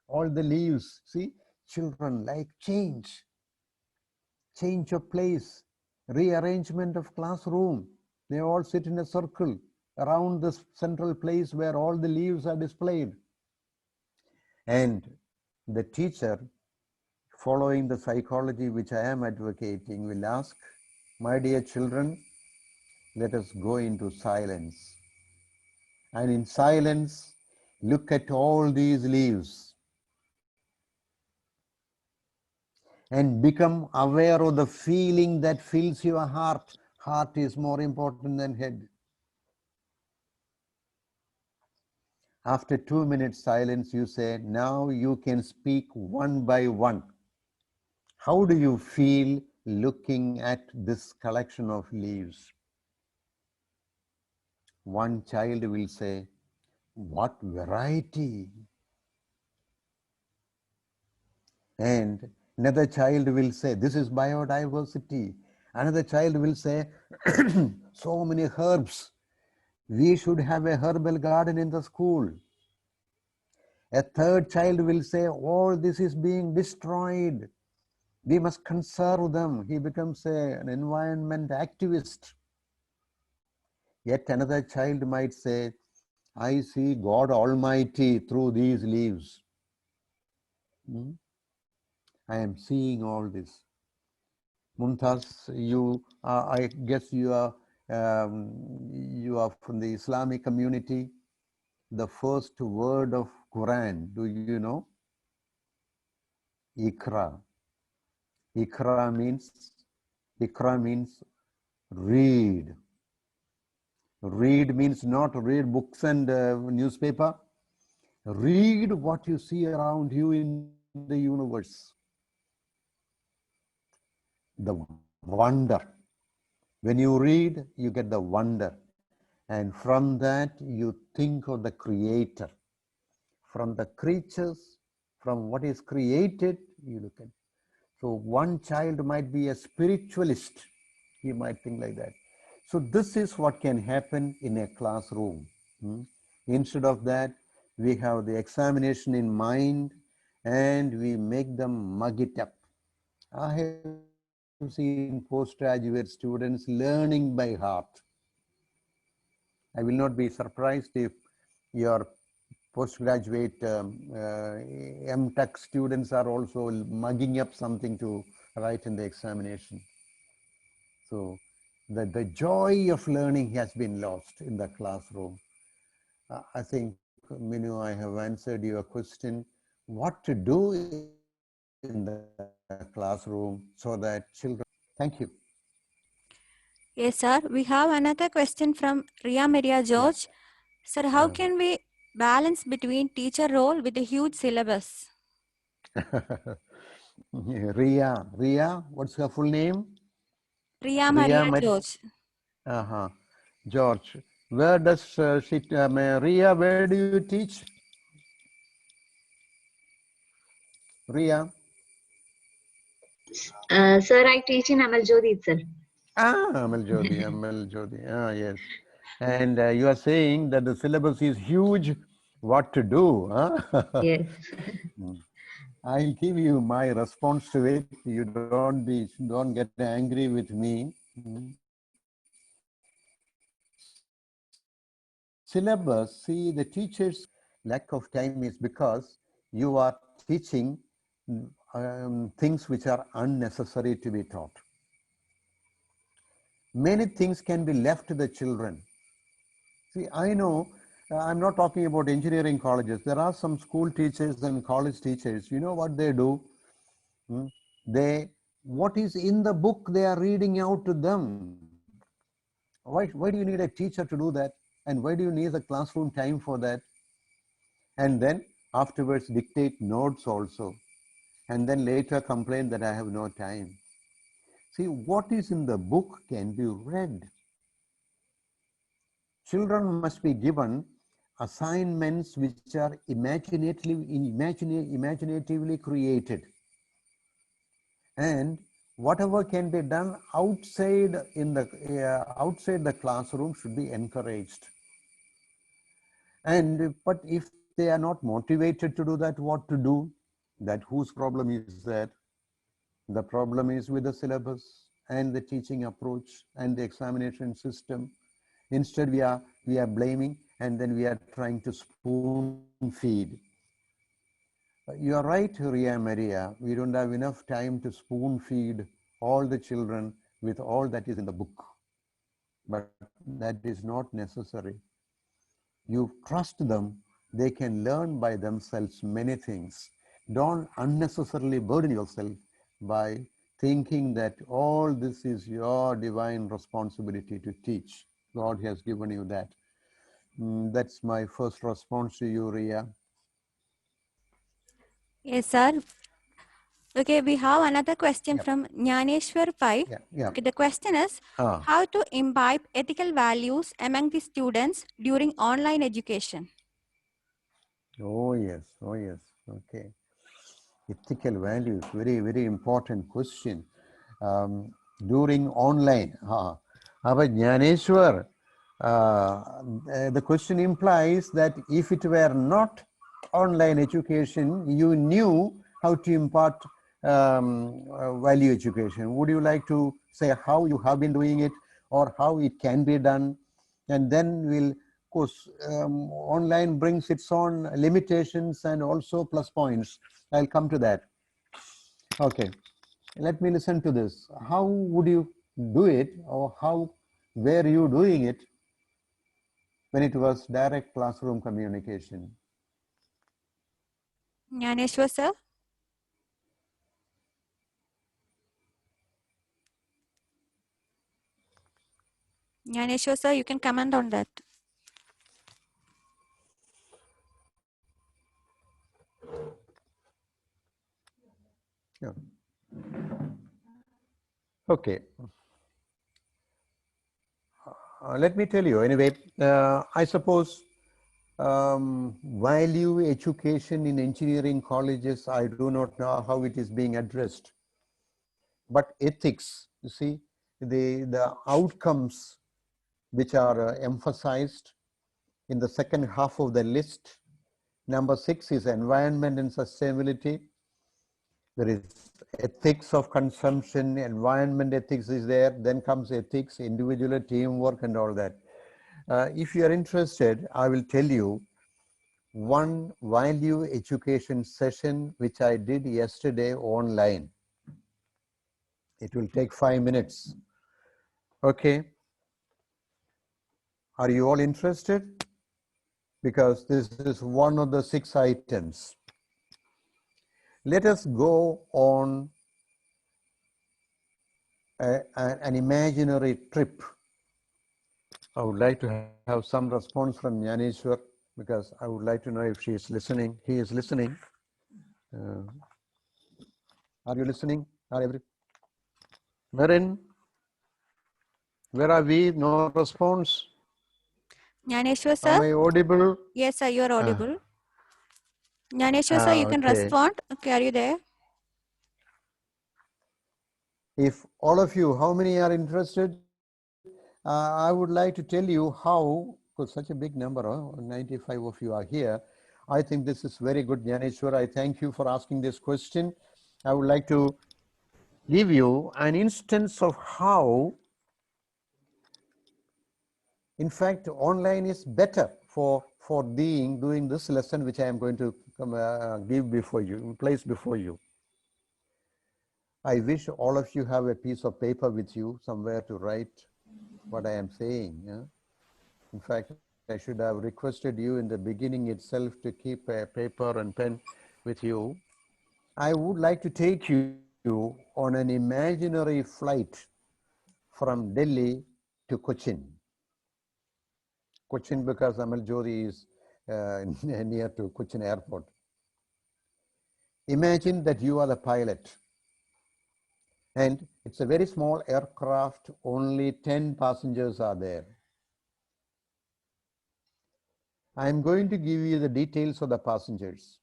All the leaves." See, children like change. Change of place, rearrangement of classroom. They all sit in a circle around this central place where all the leaves are displayed. And the teacher following the psychology which I am advocating, will ask, my dear children, let us go into silence. And in silence, look at all these leaves and become aware of the feeling that fills your heart. Heart is more important than head. After 2 minutes silence, you say, now you can speak one by one. How do you feel looking at this collection of leaves? One child will say, what variety? And another child will say, this is biodiversity. Another child will say, so many herbs. We should have a herbal garden in the school. A third child will say, all this is being destroyed. We must conserve them. He becomes an environment activist. Yet another child might say, I see God Almighty through these leaves. I am seeing all this. Mumtaz, I guess you are from the Islamic community. The first word of Quran, do you know? Ikra. Ikra means read. Read means not read books and newspaper. Read what you see around you in the universe. The wonder. When you read, you get the wonder. And from that, you think of the Creator. From the creatures, from what is created, you look at. So one child might be a spiritualist. He might think like that. So this is what can happen in a classroom. Instead of that, we have the examination in mind and we make them mug it up. I have seen postgraduate students learning by heart. I will not be surprised if your postgraduate MTech students are also mugging up something to write in the examination. So the joy of learning has been lost in the classroom. I think, Minu, I have answered your question. What to do in the classroom so that children... Thank you. Yes, sir. We have another question from Ria Maria George. Sir, how can we balance between teacher role with a huge syllabus? Ria, what's her full name? Ria Maria George. George, where does she, Ria, where do you teach? Ria? Sir, I teach in Amal Jyoti itself. Amal Jyoti, yes. And you are saying that the syllabus is huge, what to do, huh? Yes. I'll give you my response to it. You don't get angry with me. Syllabus, see, the teacher's lack of time is because you are teaching things which are unnecessary to be taught. Many things can be left to the children. See, I know, I'm not talking about engineering colleges. There are some school teachers and college teachers. You know what they do? What is in the book, they are reading out to them. Why do you need a teacher to do that? And why do you need a classroom time for that? And then afterwards dictate notes also. And then later complain that I have no time. See, what is in the book can be read. Children must be given assignments which are imaginatively created. And whatever can be done outside the classroom should be encouraged. But if they are not motivated to do that, what to do? That whose problem is that? The problem is with the syllabus and the teaching approach and the examination system. Instead, we are blaming, and then we are trying to spoon feed. You are right, Ria Maria. We don't have enough time to spoon feed all the children with all that is in the book. But that is not necessary. You trust them, they can learn by themselves many things. Don't unnecessarily burden yourself by thinking that all this is your divine responsibility to teach. God has given you that. That's my first response to you, Ria. Yes, sir. Okay, we have another question Yep. from Jnaneshwar Pai. Yeah. Okay, the question is, how to imbibe ethical values among the students during online education? Oh, yes. Oh, yes. Okay. Ethical values, very, very important question. During online, Jnaneshwar, the question implies that if it were not online education, you knew how to impart value education. Would you like to say how you have been doing it or how it can be done? And then we'll, of course, online brings its own limitations and also plus points. I'll come to that. Okay, let me listen to this. How would you do it, or how were you doing it when it was direct classroom communication? Jnaneshwar, sir? Jnaneshwar, sir, you can comment on that. Yeah. Okay. Let me tell you, anyway, I suppose value education in engineering colleges, I do not know how it is being addressed. But ethics, you see, the outcomes which are emphasized in the second half of the list. Number 6 is environment and sustainability. There is ethics of consumption, environment ethics is there, then comes ethics, individual teamwork and all that. If you are interested, I will tell you one value education session which I did yesterday online. It will take 5 minutes. Okay. Are you all interested? Because this is one of the 6 items. Let us go on an imaginary trip. I would like to have some response from Jnaneshwar because I would like to know if she is listening. He is listening. Are you listening? Wherein? Where are we? No response. Jnaneshwar, sir? Am I audible? Yes, sir, you are audible. Jnaneshwar, sir, you can respond. Okay, are you there? If all of you, how many are interested? I would like to tell you how, because such a big number, 95 of you are here. I think this is very good, Jnaneshwar. I thank you for asking this question. I would like to give you an instance of how, in fact, online is better for doing this lesson, which I am going to give before you, place before you. I wish all of you have a piece of paper with you somewhere to write what I am saying. Yeah? In fact, I should have requested you in the beginning itself to keep a paper and pen with you. I would like to take you on an imaginary flight from Delhi to Cochin. Cochin because Amal Jodi is near to Cochin airport. Imagine that you are the pilot and it's a very small aircraft, only 10 passengers are there. I am going to give you the details of the passengers.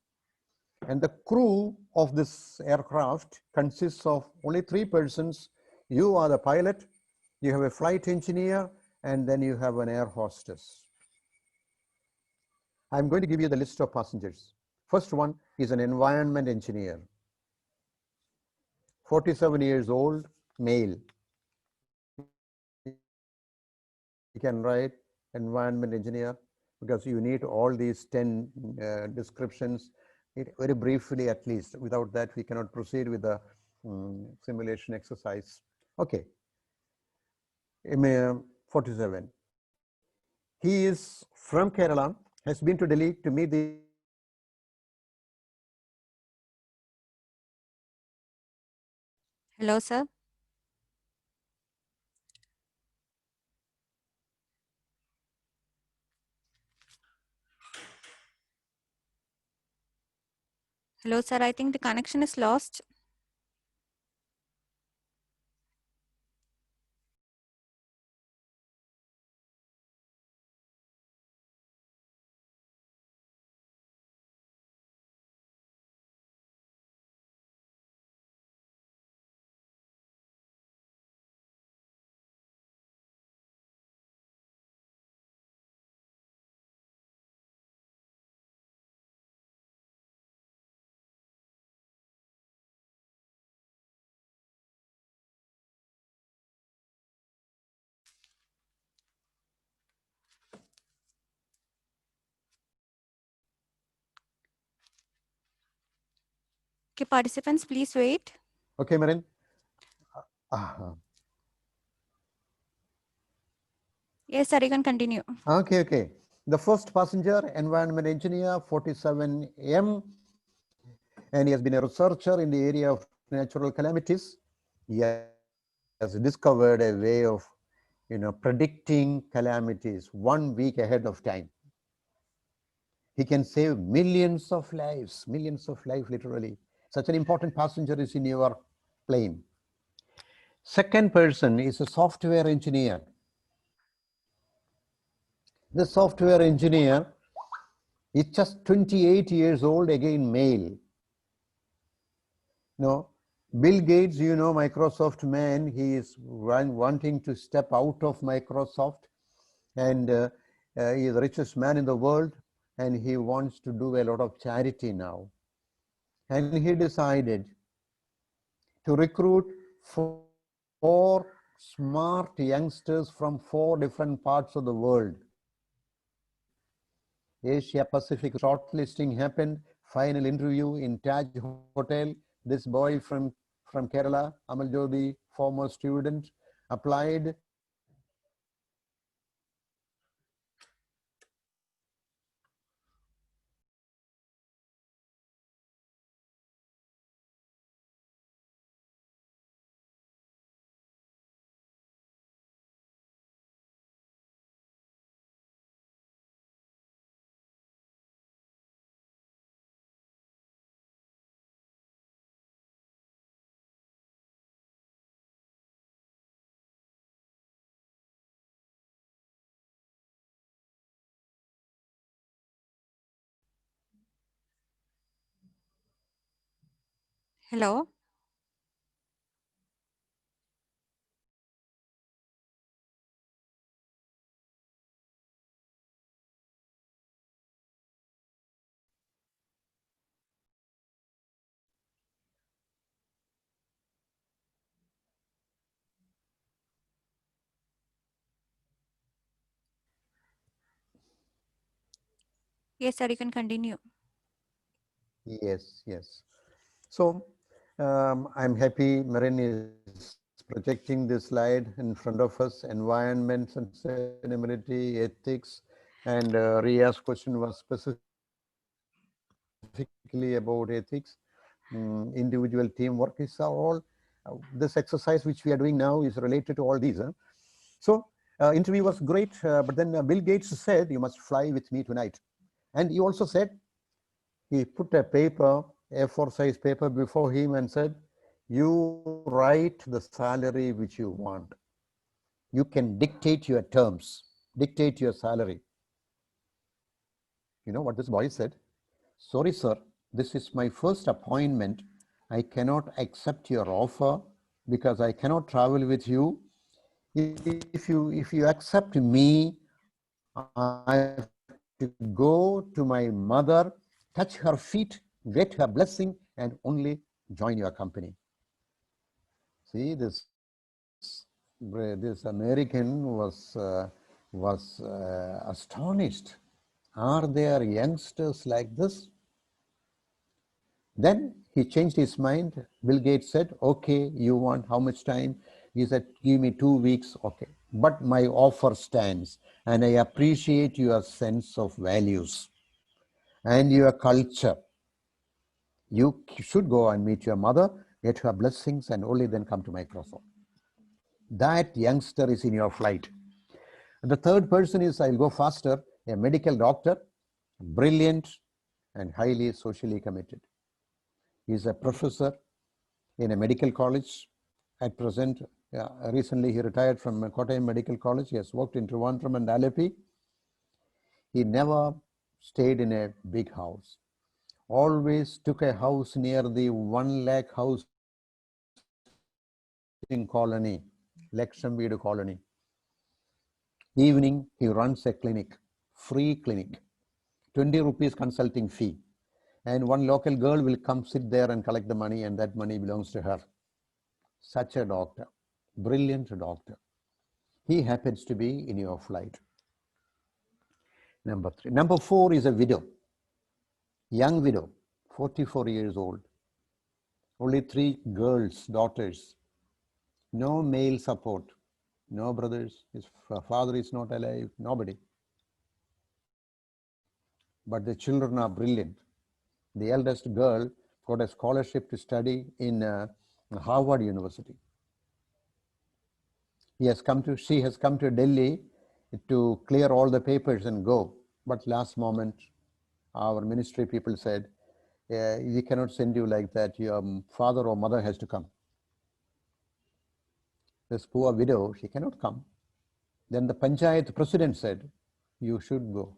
And the crew of this aircraft consists of only 3 persons. You are the pilot, you have a flight engineer, and then you have an air hostess. I'm going to give you the list of passengers. First one is an environment engineer, 47 years old, male. You can write environment engineer because you need all these 10 descriptions it very briefly at least. Without that, we cannot proceed with the simulation exercise. Okay. 47. He is from Kerala, has been to Delhi to meet the Hello, sir. Hello, sir. I think the connection is lost. Okay, participants, please wait. Okay, Marin. Yes, sir, you can continue. Okay, okay. The first passenger, environment engineer, 47M, and he has been a researcher in the area of natural calamities. He has discovered a way of, predicting calamities 1 week ahead of time. He can save millions of lives literally. Such an important passenger is in your plane. Second person is a software engineer. The software engineer is just 28 years old, again male. No, Bill Gates, Microsoft man, he is wanting to step out of Microsoft, and he is the richest man in the world, and he wants to do a lot of charity now. And he decided to recruit four smart youngsters from 4 different parts of the world. Asia Pacific shortlisting happened, final interview in Taj Hotel. This boy from Kerala, Amal Jodi, former student, applied. Hello. Yes, sir, you can continue. Yes, yes. So I'm happy Marin is projecting this slide in front of us, environment, sustainability, ethics, and Ria's question was specifically about ethics. Individual teamwork is all. This exercise which we are doing now is related to all these. So interview was great, but then Bill Gates said, you must fly with me tonight. And he also said, he put a paper, A4 size paper before him and said, you write the salary which you want. You can dictate your terms, dictate your salary. You know what this boy said? Sorry, sir, this is my first appointment. I cannot accept your offer because I cannot travel with you. If you accept me, I have to go to my mother, touch her feet, get her blessing, and only join your company. See, this American was astonished. Are there youngsters like this? Then he changed his mind. Bill Gates said, okay, you want how much time? He said, give me 2 weeks. Okay, but my offer stands, and I appreciate your sense of values and your culture. You should go and meet your mother, get her blessings, and only then come to Microsoft. That youngster is in your flight. And the third person is, I'll go faster, a medical doctor, brilliant and highly socially committed. He's a professor in a medical college at present. Recently, he retired from Kottayam Medical College. He has worked in Trivandrum and Alleppey. He never stayed in a big house. Always took a house near the 1 lakh housing colony, Lakshamveedu colony. Evening, he runs a clinic, free clinic, 20 rupees consulting fee. And one local girl will come sit there and collect the money, and that money belongs to her. Such a doctor, brilliant doctor. He happens to be in your flight. Number 3. Number 4 is a widow, young widow, 44 years old. Only 3 girls, daughters. No male support. No brothers. His father is not alive. Nobody. But the children are brilliant. The eldest girl got a scholarship to study in Harvard University. She has come to Delhi to clear all the papers and go. But last moment, our ministry people said, we cannot send you like that. Your father or mother has to come. This poor widow, she cannot come. Then the Panchayat president said, you should go.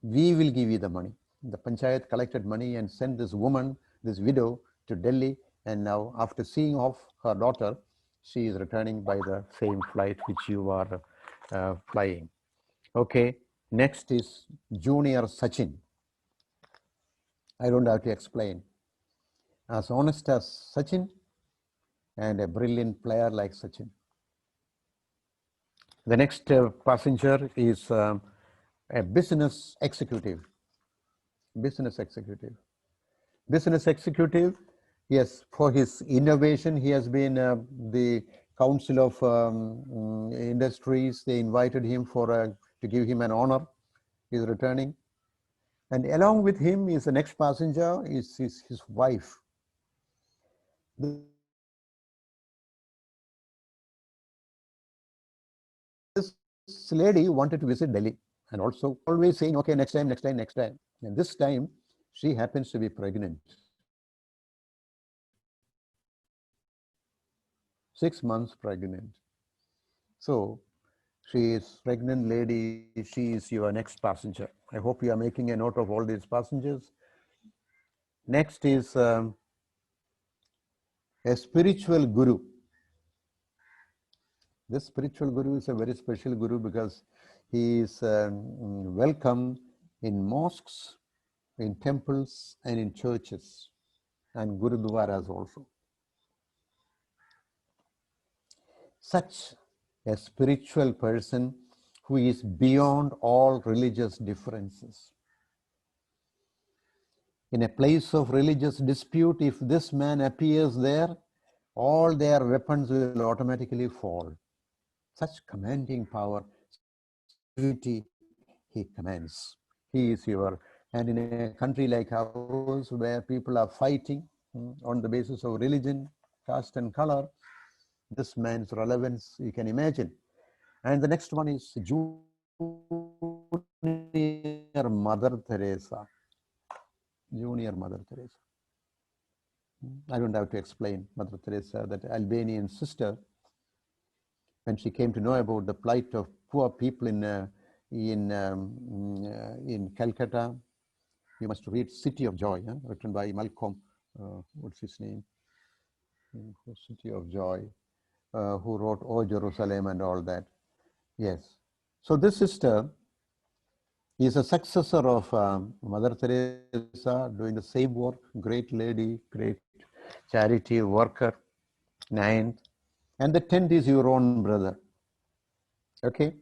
We will give you the money. The Panchayat collected money and sent this woman, this widow, to Delhi. And now, after seeing off her daughter, she is returning by the same flight which you are flying. Okay, next is Junior Sachin. I don't have to explain. As honest as Sachin and a brilliant player like Sachin. The next passenger is a business executive. Business executive. Business executive, yes, for his innovation, he has been the Council of Industries. They invited him for to give him an honor. He's returning. And along with him is the next passenger, is his wife. This lady wanted to visit Delhi and also always saying, okay, next time, next time, next time. And this time, she happens to be pregnant. 6 months pregnant. So she is pregnant lady. She is your next passenger. I hope you are making a note of all these passengers. Next is a spiritual guru. This spiritual guru is a very special guru because he is welcome in mosques, in temples, and in churches, and gurudwaras also. Such a spiritual person who is beyond all religious differences. In a place of religious dispute, if this man appears there, all their weapons will automatically fall. Such commanding power, duty he commands. He is your, and in a country like ours where people are fighting on the basis of religion, caste and color, this man's relevance, you can imagine. And the next one is Junior Mother Teresa. Junior Mother Teresa. I don't have to explain Mother Teresa, that Albanian sister, when she came to know about the plight of poor people in Calcutta. You must read City of Joy, written by Malcolm, what's his name? City of Joy, who wrote O Jerusalem and all that. Yes. So this sister is a successor of Mother Teresa, doing the same work, great lady, great charity worker. 9th. And the 10th is your own brother. Okay.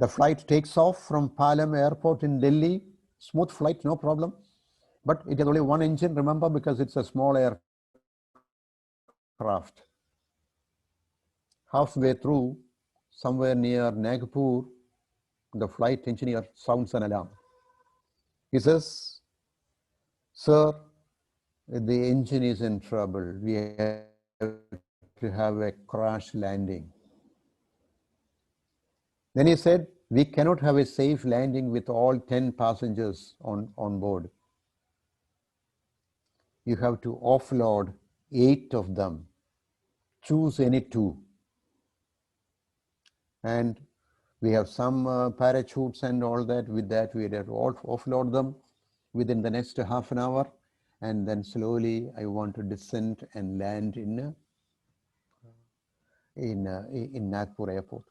The flight takes off from Palam Airport in Delhi smooth flight, no problem. But it has only one engine, remember, because it's a small aircraft. Halfway through, somewhere near Nagpur, the flight engineer sounds an alarm. He says, "Sir, the engine is in trouble. We have to have a crash landing." Then he said, "We cannot have a safe landing with all 10 passengers on board. You have to offload 8 of them. Choose any 2. And we have some parachutes and all that. With that, we have to offload them within the next half an hour. And then slowly, I want to descend and land in Nagpur airport."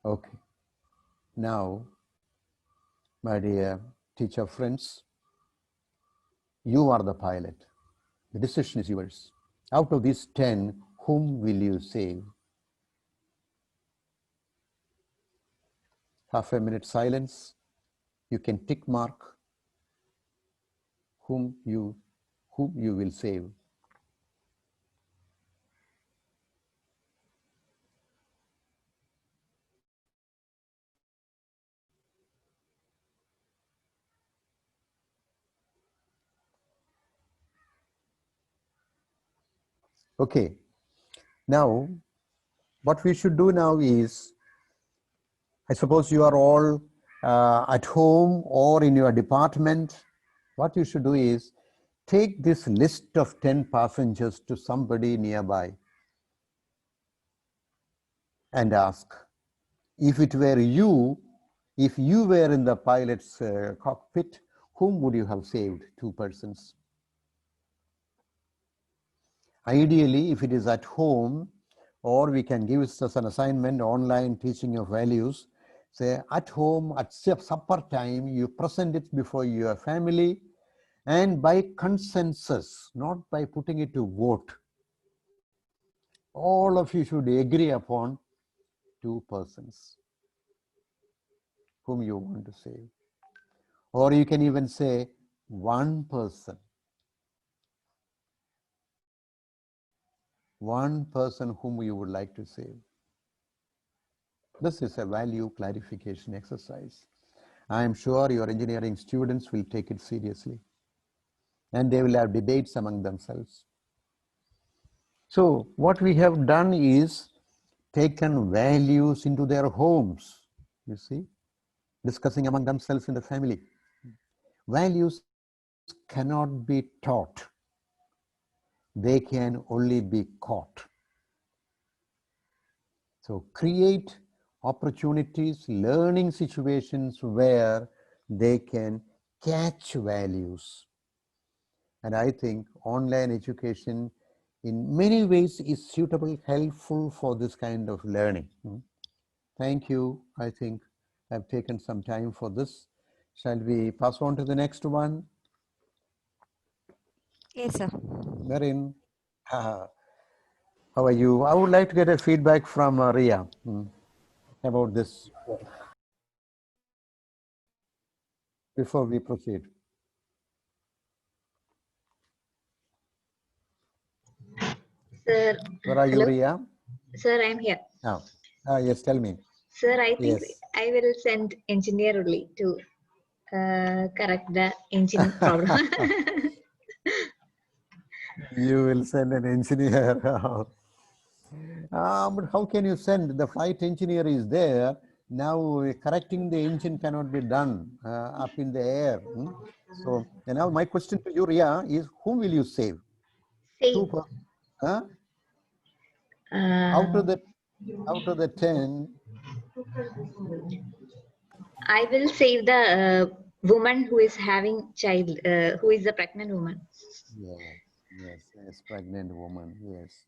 Okay. Now, my dear teacher friends, you are the pilot. The decision is yours. Out of these 10, whom will you save? Half a minute silence. You can tick mark whom you will save. Okay. Now, what we should do now is, I suppose you are all at home or in your department. What you should do is take this list of 10 passengers to somebody nearby and ask, if it were you, if you were in the pilot's cockpit, whom would you have saved? 2 persons. Ideally, if it is at home, or we can give it as an assignment, online teaching of values, say at home at supper time, you present it before your family, and by consensus, not by putting it to vote, all of you should agree upon 2 persons whom you want to save. Or you can even say 1 person. 1 person whom you would like to save. This is a value clarification exercise. I am sure your engineering students will take it seriously, and they will have debates among themselves. So what we have done is taken values into their homes, you see, discussing among themselves in the family. Values cannot be taught. They can only be caught. So create opportunities, learning situations where they can catch values. And I think online education in many ways is suitable, helpful for this kind of learning. Thank you. I think I've taken some time for this. Shall we pass on to the next one? Yes, sir. Marin, how are you? I would like to get a feedback from Ria about this before we proceed. Sir, Where are you, hello? Ria? Sir, I'm here. Oh. Yes, tell me. Sir, I think Yes. I will send engineer only to correct the engine problem. You will send an engineer. But how can you send? The flight engineer is there. Now correcting the engine cannot be done up in the air. So and now my question to you, Ria, is whom will you save? Save. Out of the 10, I will save the woman who is having child, who is the pregnant woman. Yes, pregnant woman. Yes.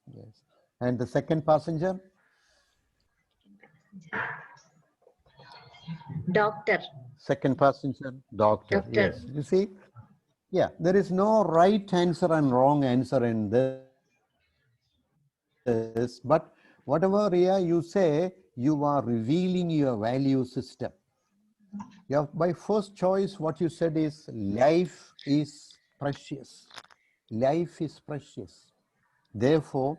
And the second passenger? Doctor. Second passenger, doctor. Yes. You see, yeah, there is no right answer and wrong answer in this, but whatever, Ria, you say, you are revealing your value system. Yeah, by first choice, what you said is life is precious. Life is precious. Therefore,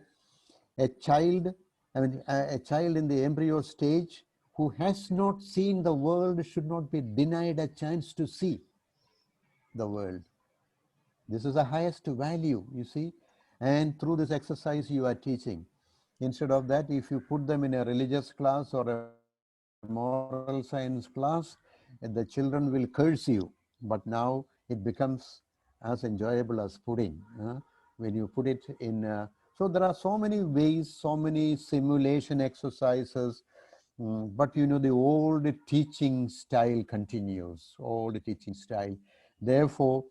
a child, a child in the embryo stage who has not seen the world should not be denied a chance to see the world. This is the highest value, you see. And through this exercise you are teaching. Instead of that, if you put them in a religious class or a moral science class, the children will curse you. But now it becomes as enjoyable as pudding. When you put it in, so there are so many ways, so many simulation exercises, but you know, the old teaching style continues, old teaching style. Therefore,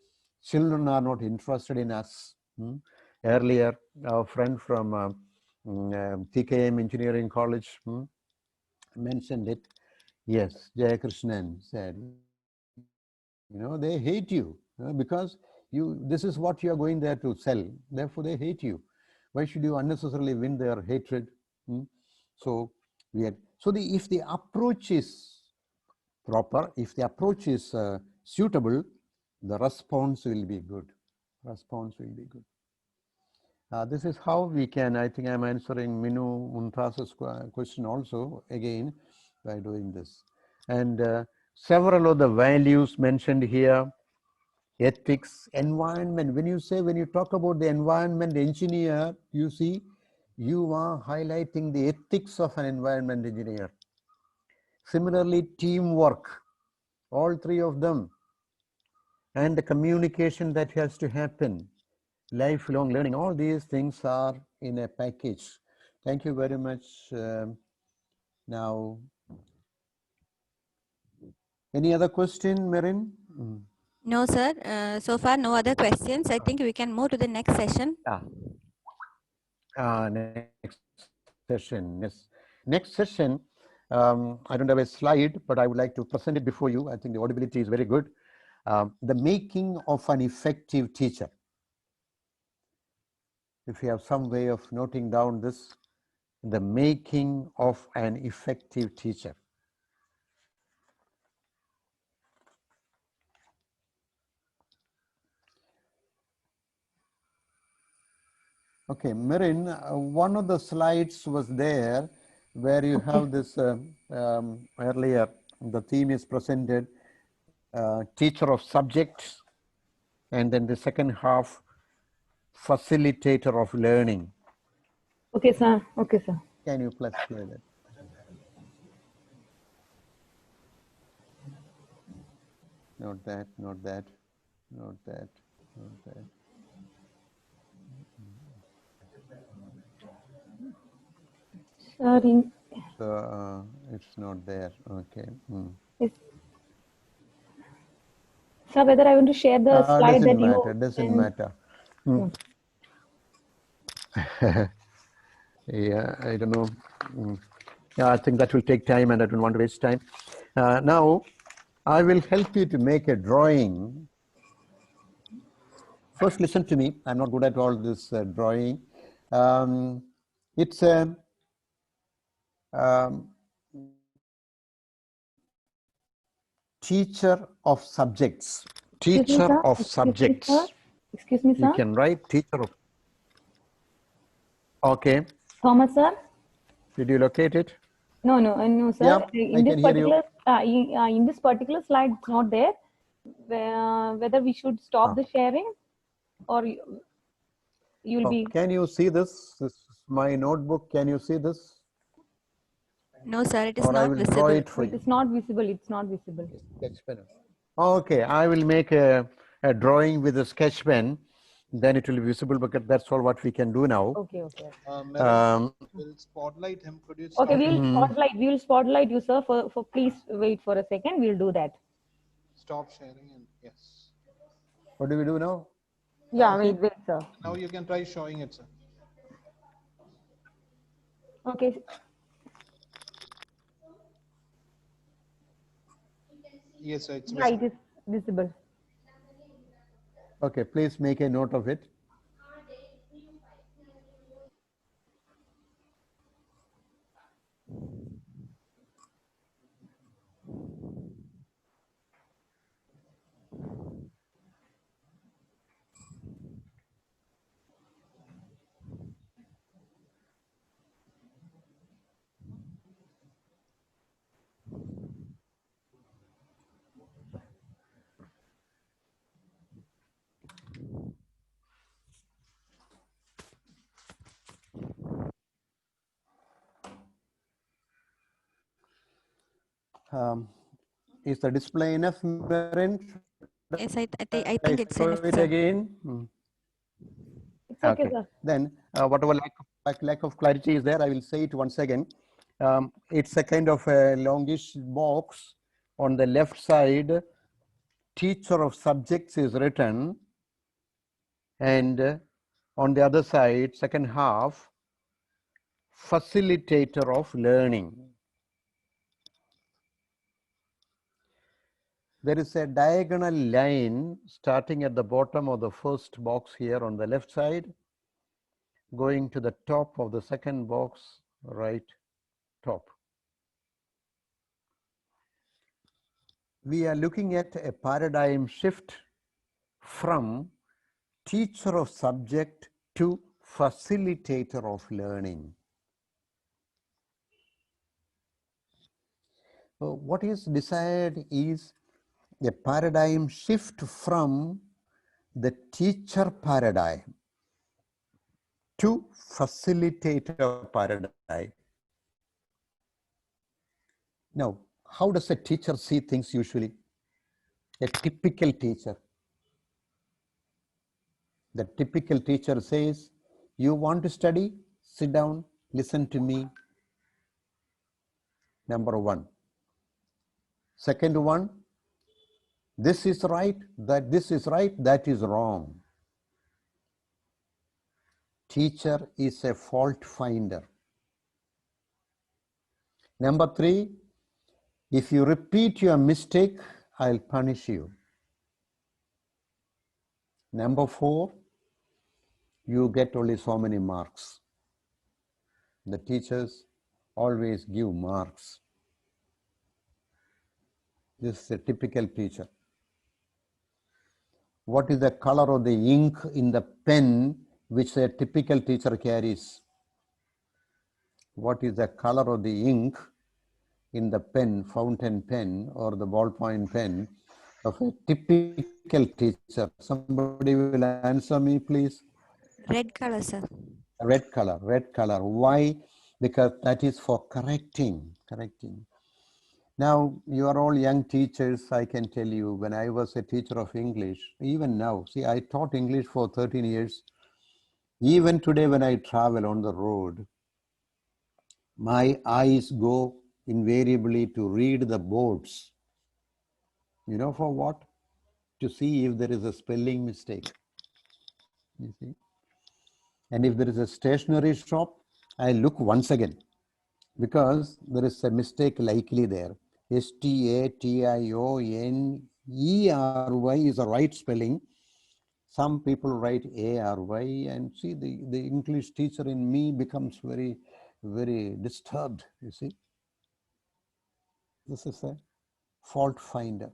children are not interested in us. Earlier, our friend from TKM Engineering College mentioned it. Yes, Jayakrishnan said, you know, they hate you because this is what you are going there to sell. Therefore, they hate you. Why should you unnecessarily win their hatred? Hmm? So, if the approach is proper, if the approach is suitable, the response will be good. Response will be good. This is how we can, I think I'm answering Minu Muntas's question also again by doing this. And several of the values mentioned here, ethics, environment. When you talk about the environment engineer, you see, you are highlighting the ethics of an environment engineer. Similarly, teamwork, all three of them, and the communication that has to happen, lifelong learning, all these things are in a package. Thank you very much. Now, any other question, Marin? No, sir. So far, no other questions. I think we can move to the next session. Next session. Yes. Next session, I don't have a slide, but I would like to present it before you. I think the audibility is very good. The making of an effective teacher. If you have some way of noting down this, the making of an effective teacher. Okay, Marin, one of the slides was there where you have this earlier, the theme is presented, teacher of subjects, and then the second half, facilitator of learning. Okay, sir. Okay, sir. Can you please play that? Not that, not that, not that, not that. Sir, So it's not there. Okay. Sir, whether I want to share the slide that you Doesn't matter. Yeah, I don't know. Yeah, I think that will take time and I don't want to waste time. Now, I will help you to make a drawing. First, listen to me. I'm not good at all this drawing. It's a teacher of subjects. Teacher of subjects. Excuse me, sir. You can write teacher of. Okay. Thomas, sir. Did you locate it? No, no, sir. Yeah, In this particular, in this particular slide, it's not there. Whether we should stop the sharing, or you'll be. Can you see this? This is my notebook. Can you see this? No, sir. It is or not I will visible. draw it for you. It's not visible. It's not visible. Okay, I will make a drawing with a sketch pen. Then it will be visible, because that's all what we can do now. Okay, okay. We'll spotlight him. Could you Okay, we'll spotlight you, sir. For please wait for a second. We'll do that. stop sharing and yes. What do we do now? Yeah, wait, sir. Now you can try showing it, sir. Okay. Yes, sir. It's visible. Yeah, it is visible. Okay, please make a note of it. Is the display enough, Maren? Yes, I think it's show enough, it sir. again? It's okay, sir. Then whatever lack of clarity is there, I will say it once again. It's a kind of a longish box. On the left side, teacher of subjects is written, and on the other side, second half, facilitator of learning. There is a diagonal line starting at the bottom of the first box here on the left side, going to the top of the second box, right top. We are looking at a paradigm shift from teacher of subject to facilitator of learning. What is desired is a paradigm shift from the teacher paradigm to facilitator paradigm. Now, how does a teacher see things usually? A typical teacher. The typical teacher says, you want to study? Sit down, listen to me. Number one. Second one, this is right, that is wrong. Teacher is a fault finder. Number three, if you repeat your mistake, I'll punish you. Number four, you get only so many marks. The teachers always give marks. This is a typical teacher. What is the color of the ink in the pen which a typical teacher carries? What is the color of the ink in the pen, fountain pen or the ballpoint pen of a typical teacher? Somebody will answer me, please. Red color, sir. Red color, red color. Why? Because that is for correcting. Now, you are all young teachers. I can tell you, when I was a teacher of English, even now, see, I taught English for 13 years. Even today, when I travel on the road, my eyes go invariably to read the boards. You know for what? To see if there is a spelling mistake. You see? And if there is a stationery shop, I look once again because there is a mistake likely there. STATIONERY is a right spelling. Some people write ARY, and see the English teacher in me becomes very, very disturbed, you see. This is a fault finder.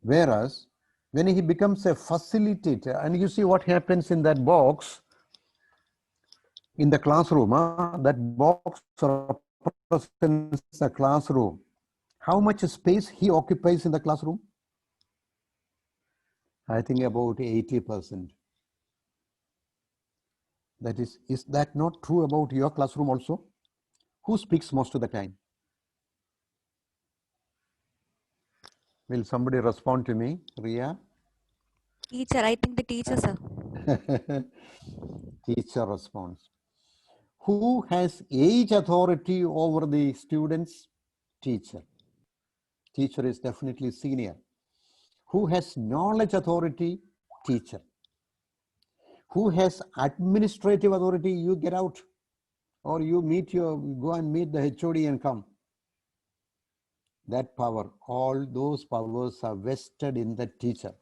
Whereas when he becomes a facilitator, and you see what happens in that box in the classroom, that box represents the classroom. How much space he occupies in the classroom? I think about 80%. That is that not true about your classroom also? Who speaks most of the time? Will somebody respond to me, Ria? Teacher, I think the teacher, sir. Teacher responds. Who has age authority over the students? Teacher. Teacher is definitely senior. Who has knowledge authority? Teacher. Who has administrative authority? You get out, or you go and meet the HOD and come. That power, all those powers are vested in the teacher.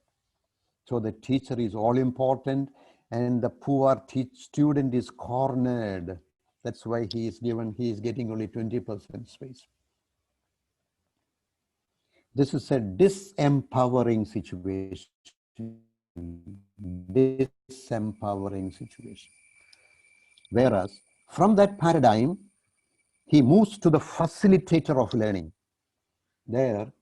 So the teacher is all important, and the poor student is cornered. That's why he is getting only 20% space. This is a disempowering situation. Disempowering situation. Whereas from that paradigm, he moves to the facilitator of learning. There,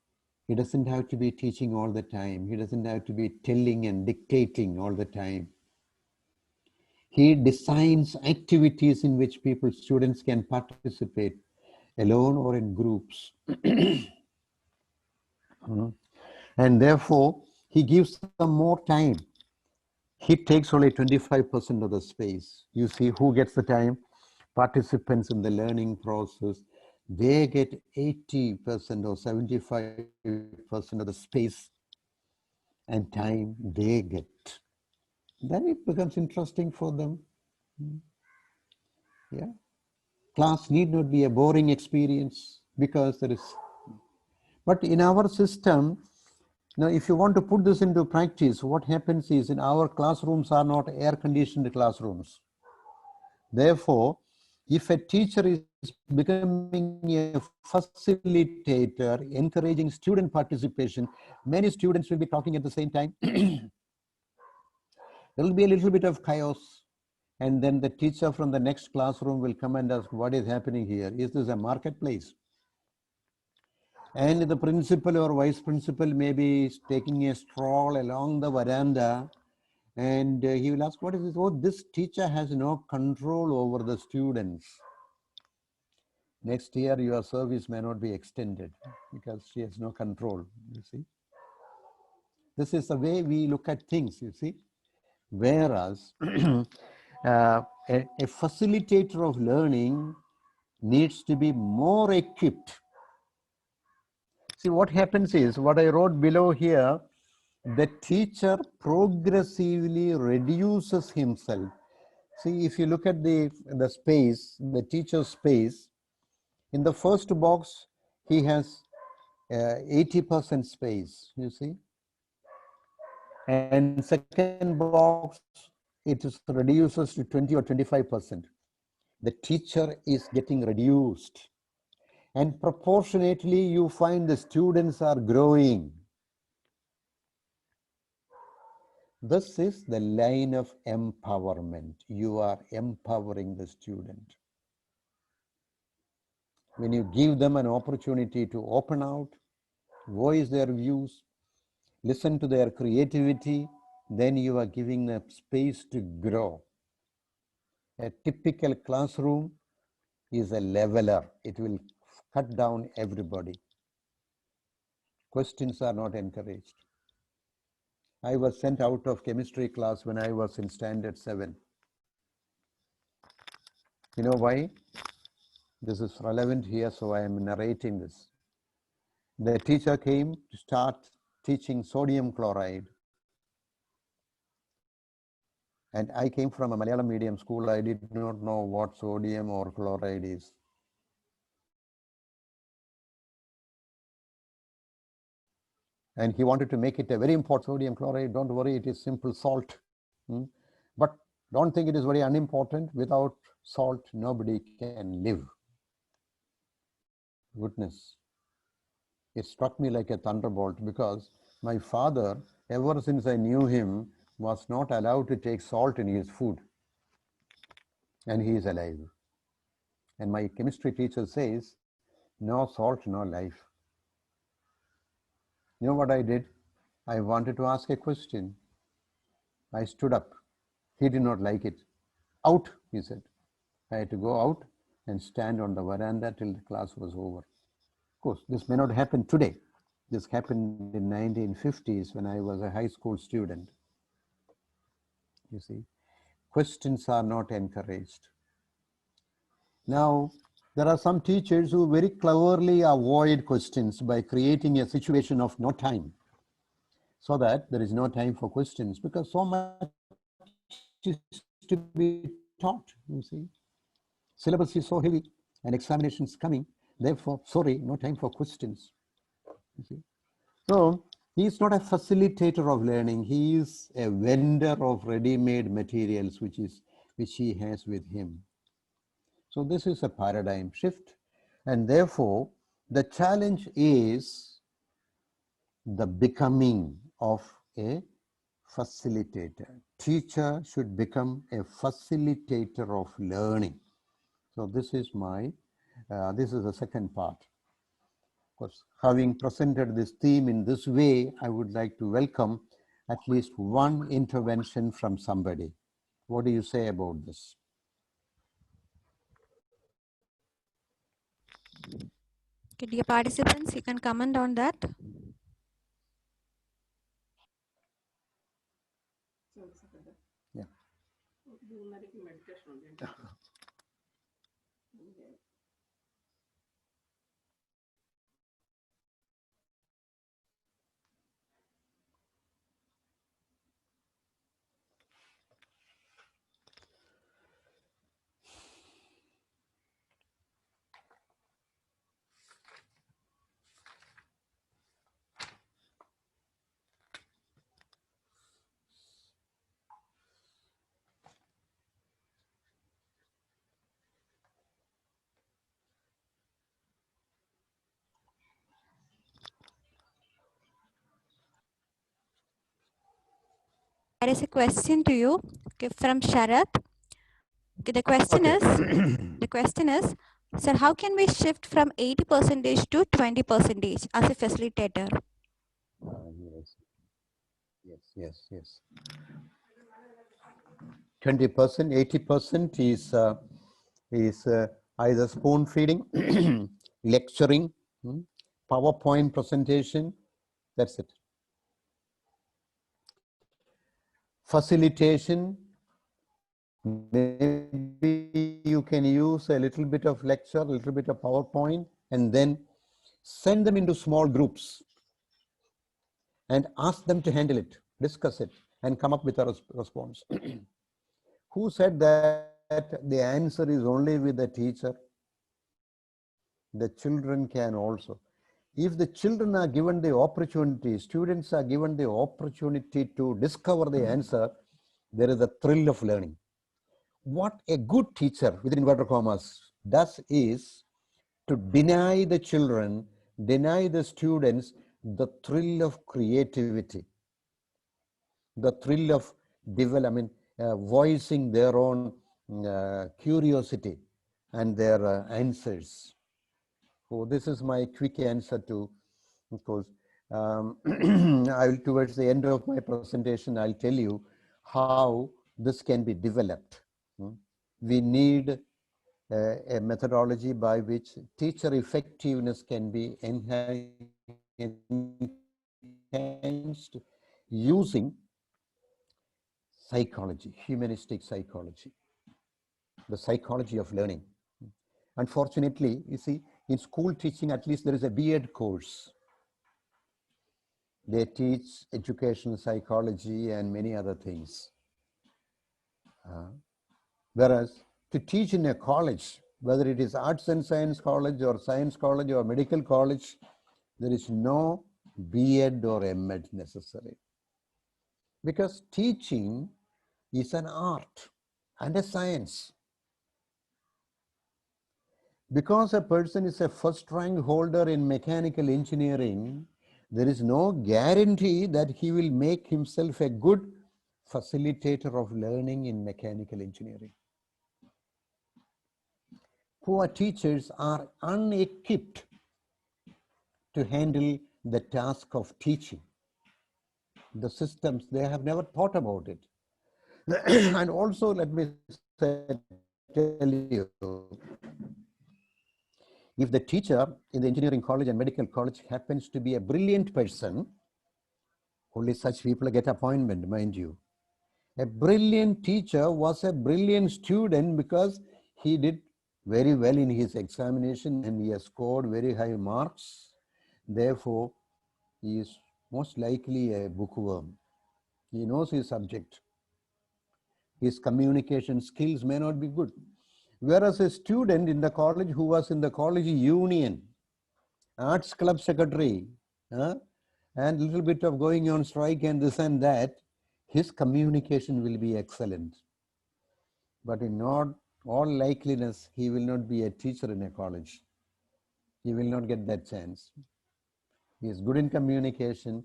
he doesn't have to be teaching all the time. He doesn't have to be telling and dictating all the time. He designs activities in which students can participate. alone or in groups. And therefore, he gives them more time. He takes only 25% of the space. You see who gets the time? Participants in the learning process. They get 80% or 75% of the space and time they get. Then it becomes interesting for them. Yeah. Class need not be a boring experience because there is. But in our system, now if you want to put this into practice, what happens is in our classrooms are not air-conditioned classrooms. Therefore, if a teacher is becoming a facilitator, encouraging student participation, many students will be talking at the same time. There will be a little bit of chaos. And then the teacher from the next classroom will come and ask, what is happening here? Is this a marketplace? And the principal or vice principal may be taking a stroll along the veranda, and he will ask, what is this? Oh, this teacher has no control over the students. Next year, your service may not be extended because she has no control, you see. This is the way we look at things, you see. Whereas a facilitator of learning needs to be more equipped. See, what happens is, what I wrote below here, the teacher progressively reduces himself. See, if you look at the space, the teacher's space, in the first box, he has 80% space, you see. And second box, it is reduces to 20 or 25%. The teacher is getting reduced. And proportionately, you find the students are growing. This is the line of empowerment. You are empowering the student. When you give them an opportunity to open out, voice their views, listen to their creativity, then you are giving them space to grow. A typical classroom is a leveler. It will cut down everybody. Questions are not encouraged. I was sent out of chemistry class when I was in standard 7. You know why? This is relevant here, so I am narrating this. The teacher came to start teaching sodium chloride. And I came from a Malayalam medium school. I did not know what sodium or chloride is. And he wanted to make it a very important sodium chloride. Don't worry, it is simple salt. But don't think it is very unimportant. Without salt, nobody can live. Goodness. It struck me like a thunderbolt because my father, ever since I knew him, was not allowed to take salt in his food. And he is alive. And my chemistry teacher says, no salt, no life. You know what I did? I wanted to ask a question. I stood up. He did not like it. Out, he said. I had to go out and stand on the veranda till the class was over. Of course, this may not happen today. This happened in 1950s when I was a high school student. You see, questions are not encouraged. Now, there are some teachers who very cleverly avoid questions by creating a situation of no time, so that there is no time for questions because so much is to be taught, you see. Syllabus is so heavy and examinations coming, therefore, sorry, no time for questions, you see. So, he is not a facilitator of learning. He is a vendor of ready-made materials, which he has with him. So this is a paradigm shift. And therefore, the challenge is the becoming of a facilitator. Teacher should become a facilitator of learning. So this is this is the second part. Of course, having presented this theme in this way, I would like to welcome at least one intervention from somebody. What do you say about this? Okay, dear participants, you can comment on that. Yeah. There is a question to you, okay, from Sharath. Okay, the question is, sir, how can we shift from 80% to 20% as a facilitator? Yes. 20%, 80% is either spoon feeding, lecturing, PowerPoint presentation. That's it. Facilitation, maybe you can use a little bit of lecture, a little bit of PowerPoint, and then send them into small groups and ask them to handle it, discuss it, and come up with a response. Who said that the answer is only with the teacher? The children can also. If the children are given the opportunity, students are given the opportunity to discover the answer, there is a thrill of learning. What a good teacher, within inverted commas, does is to deny the children, deny the students the thrill of creativity, the thrill of voicing their own curiosity and their answers. So this is my quick answer to, of course. Towards the end of my presentation, I'll tell you how this can be developed. We need a methodology by which teacher effectiveness can be enhanced using psychology, humanistic psychology, the psychology of learning. Unfortunately, you see, in school teaching, at least there is a B.Ed course. They teach educational psychology and many other things. Whereas to teach in a college, whether it is arts and science college or science college or medical college, there is no B.Ed or M.Ed necessary. Because teaching is an art and a science. Because a person is a first rank holder in mechanical engineering, there is no guarantee that he will make himself a good facilitator of learning in mechanical engineering. Poor teachers are unequipped to handle the task of teaching. The systems, they have never thought about it. And also, let me tell you, if the teacher in the engineering college and medical college happens to be a brilliant person, only such people get appointment, mind you. A brilliant teacher was a brilliant student because he did very well in his examination and he has scored very high marks. Therefore, he is most likely a bookworm. He knows his subject. His communication skills may not be good. Whereas a student in the college who was in the college union, arts club secretary, and a little bit of going on strike and this and that, his communication will be excellent. But in not all likeliness, he will not be a teacher in a college. He will not get that chance. He is good in communication.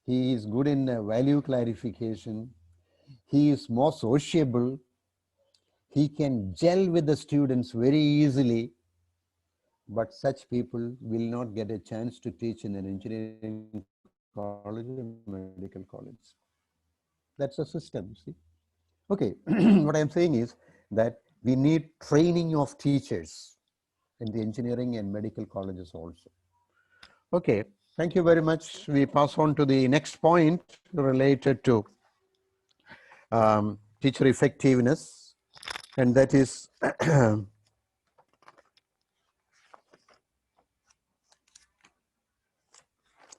He is good in value clarification. He is more sociable. He can gel with the students very easily. But such people will not get a chance to teach in an engineering college or medical college. That's a system, see. Okay, what I'm saying is that we need training of teachers. in the engineering and medical colleges also. Okay, thank you very much. We pass on to the next point related to teacher effectiveness, and that is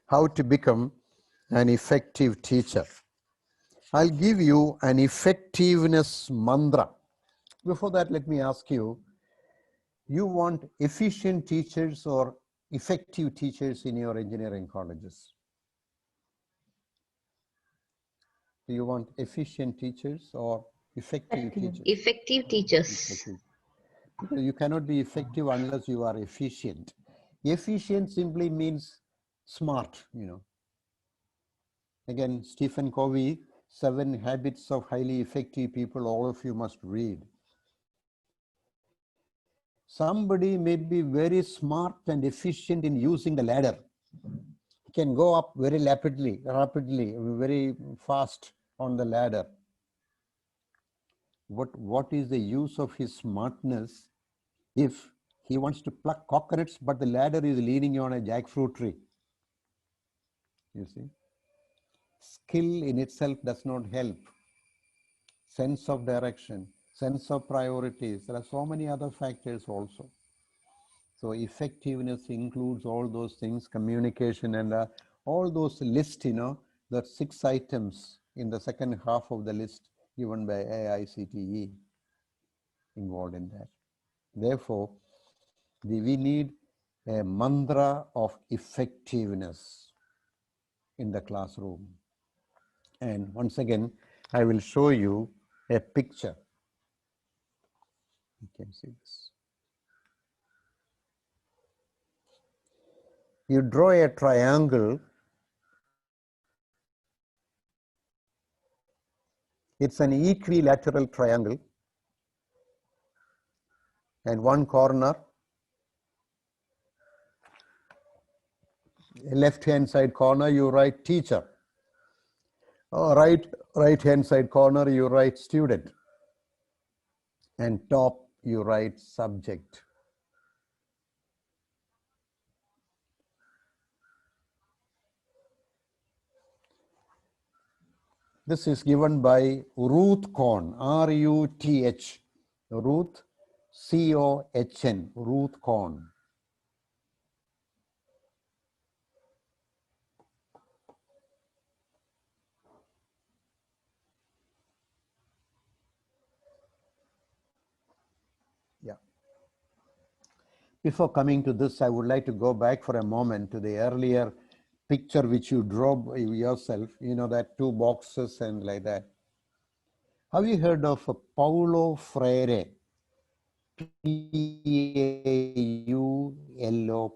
how to become an effective teacher. I'll give you an effectiveness mantra. Before that, let me ask you, you want efficient teachers or effective teachers in your engineering colleges? Do you want efficient teachers or effective teachers? Effective teachers. Effective. Because you cannot be effective unless you are efficient. Efficient simply means smart, you know. Again, Stephen Covey, 7 Habits of Highly Effective People, all of you must read. Somebody may be very smart and efficient in using the ladder. He can go up very rapidly, very fast on the ladder. What is the use of his smartness if he wants to pluck coconuts, but the ladder is leaning on a jackfruit tree? You see, skill in itself does not help. Sense of direction, sense of priorities. There are so many other factors also. So effectiveness includes all those things, communication, and all those lists, you know, the 6 items in the second half of the list given by AICTE involved in that. Therefore, we need a mantra of effectiveness in the classroom. And once again, I will show you a picture. You can see this. You draw a triangle. It's an equilateral triangle. And one corner, left-hand side corner, you write teacher. Right-hand side corner, you write student. And top, you write subject. This is given by Ruth Kohn, R-U-T-H, Ruth, C-O-H-N, Ruth Kohn. Yeah. Before coming to this, I would like to go back for a moment to the earlier picture which you drew yourself, you know, that 2 boxes and like that. Have you heard of Paulo Freire? P-A-U-L-O,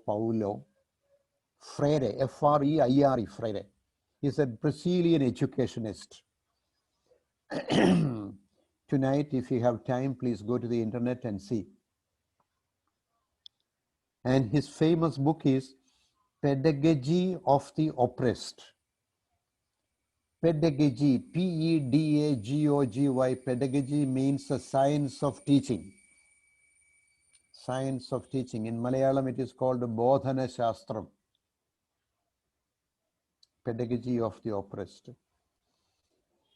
Paulo Freire, F-R-E-I-R-E, Freire. He's a Brazilian educationist. Tonight, if you have time, please go to the internet and see. And his famous book is Pedagogy of the Oppressed. Pedagogy, P-E-D-A-G-O-G-Y, pedagogy means the science of teaching. Science of teaching. In Malayalam, it is called Bodhana Shastram. Pedagogy of the Oppressed.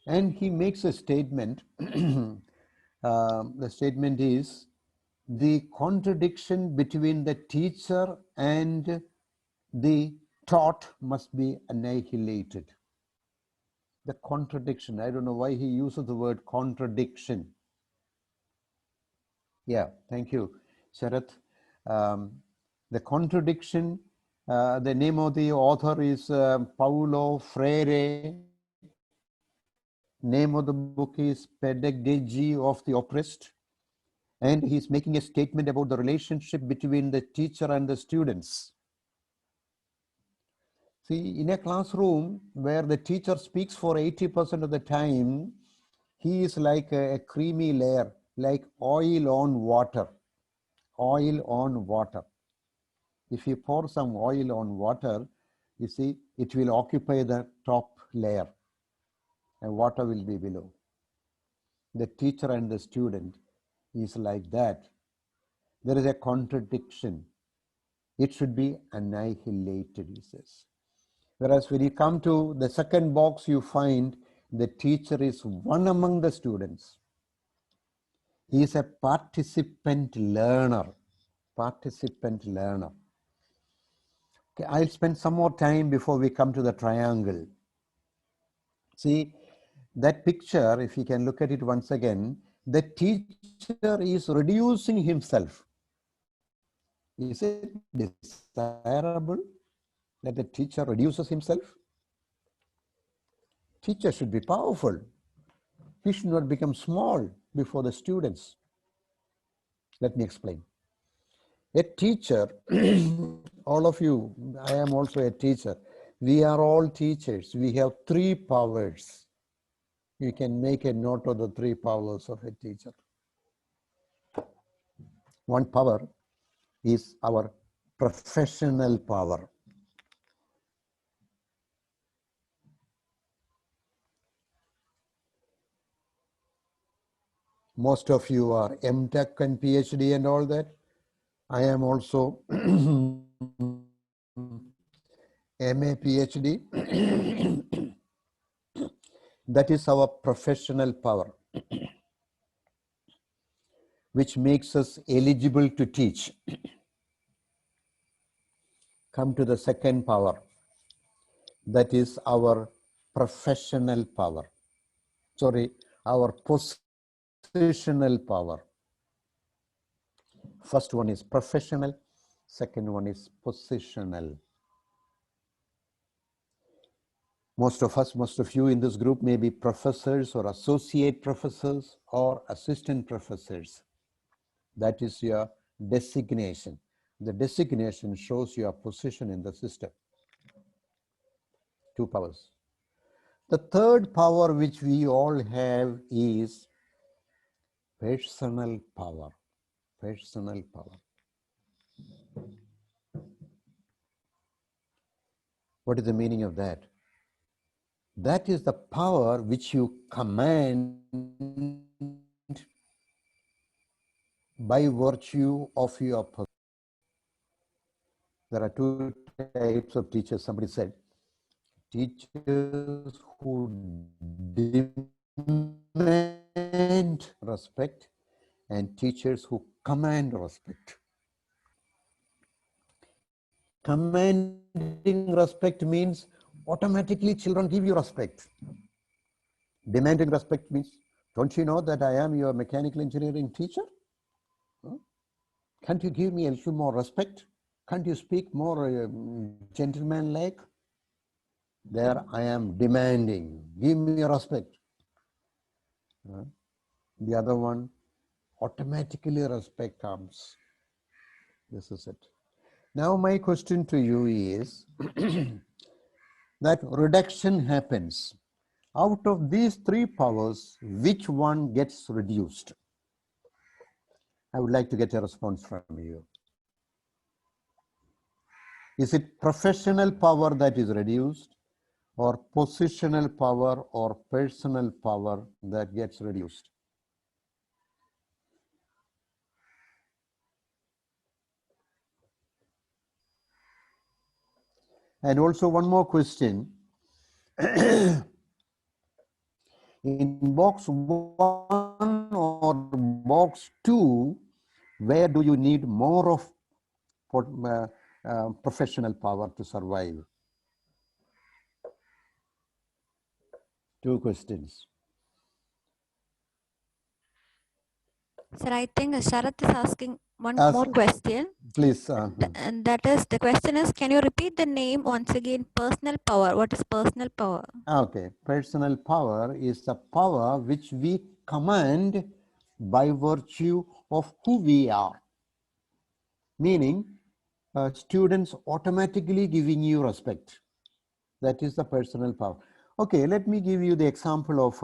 And he makes a statement. The statement is, the contradiction between the teacher and the taught must be annihilated. The contradiction, I don't know why he uses the word contradiction. Yeah, thank you, Sharath. The contradiction, the name of the author is Paulo Freire. Name of the book is Pedagogy of the Oppressed. And he's making a statement about the relationship between the teacher and the students. See, in a classroom where the teacher speaks for 80% of the time, he is like a creamy layer, like oil on water. Oil on water. If you pour some oil on water, you see, it will occupy the top layer and water will be below. The teacher and the student is like that. There is a contradiction. It should be annihilated, he says. Whereas when you come to the second box, you find the teacher is one among the students. He is a participant learner. Participant learner. Okay, I'll spend some more time before we come to the triangle. See, that picture, if you can look at it once again, the teacher is reducing himself. Is it desirable that the teacher reduces himself? Teacher should be powerful. He should not become small before the students. Let me explain. A teacher, all of you, I am also a teacher. We are all teachers. We have three powers. You can make a note of the three powers of a teacher. One power is our professional power. Most of you are MTech and PhD and all that. I am also MA PhD. That is our professional power, which makes us eligible to teach. Come to the second power. That is our professional power. Sorry, our positional power. First one is professional, second one is positional. Most of us, most of you in this group may be professors or associate professors or assistant professors. That is your designation. The designation shows your position in the system. Two powers. The third power which we all have is personal power. Personal power. What is the meaning of that? That is the power which you command by virtue of your person. There are two types of teachers. Somebody said, teachers who demand respect and teachers who command respect. Commanding respect means automatically children give you respect. Demanding respect means, don't you know that I am your mechanical engineering teacher? Can't you give me a little more respect? Can't you speak more gentleman-like? There I am demanding, give me respect. The other one, automatically respect comes. This is it. Now my question to you is, that reduction happens. Out of these three powers, which one gets reduced? I would like to get a response from you. Is it professional power that is reduced, or positional power or personal power that gets reduced? And also one more question. In box 1 or box 2, where do you need more of professional power to survive? Two questions. Sir, I think Sharath is asking one more question. Please. And that is, the question is, can you repeat the name once again? Personal power. What is personal power? Okay. Personal power is the power which we command by virtue of who we are. Meaning, students automatically giving you respect. That is the personal power. Okay, let me give you the example of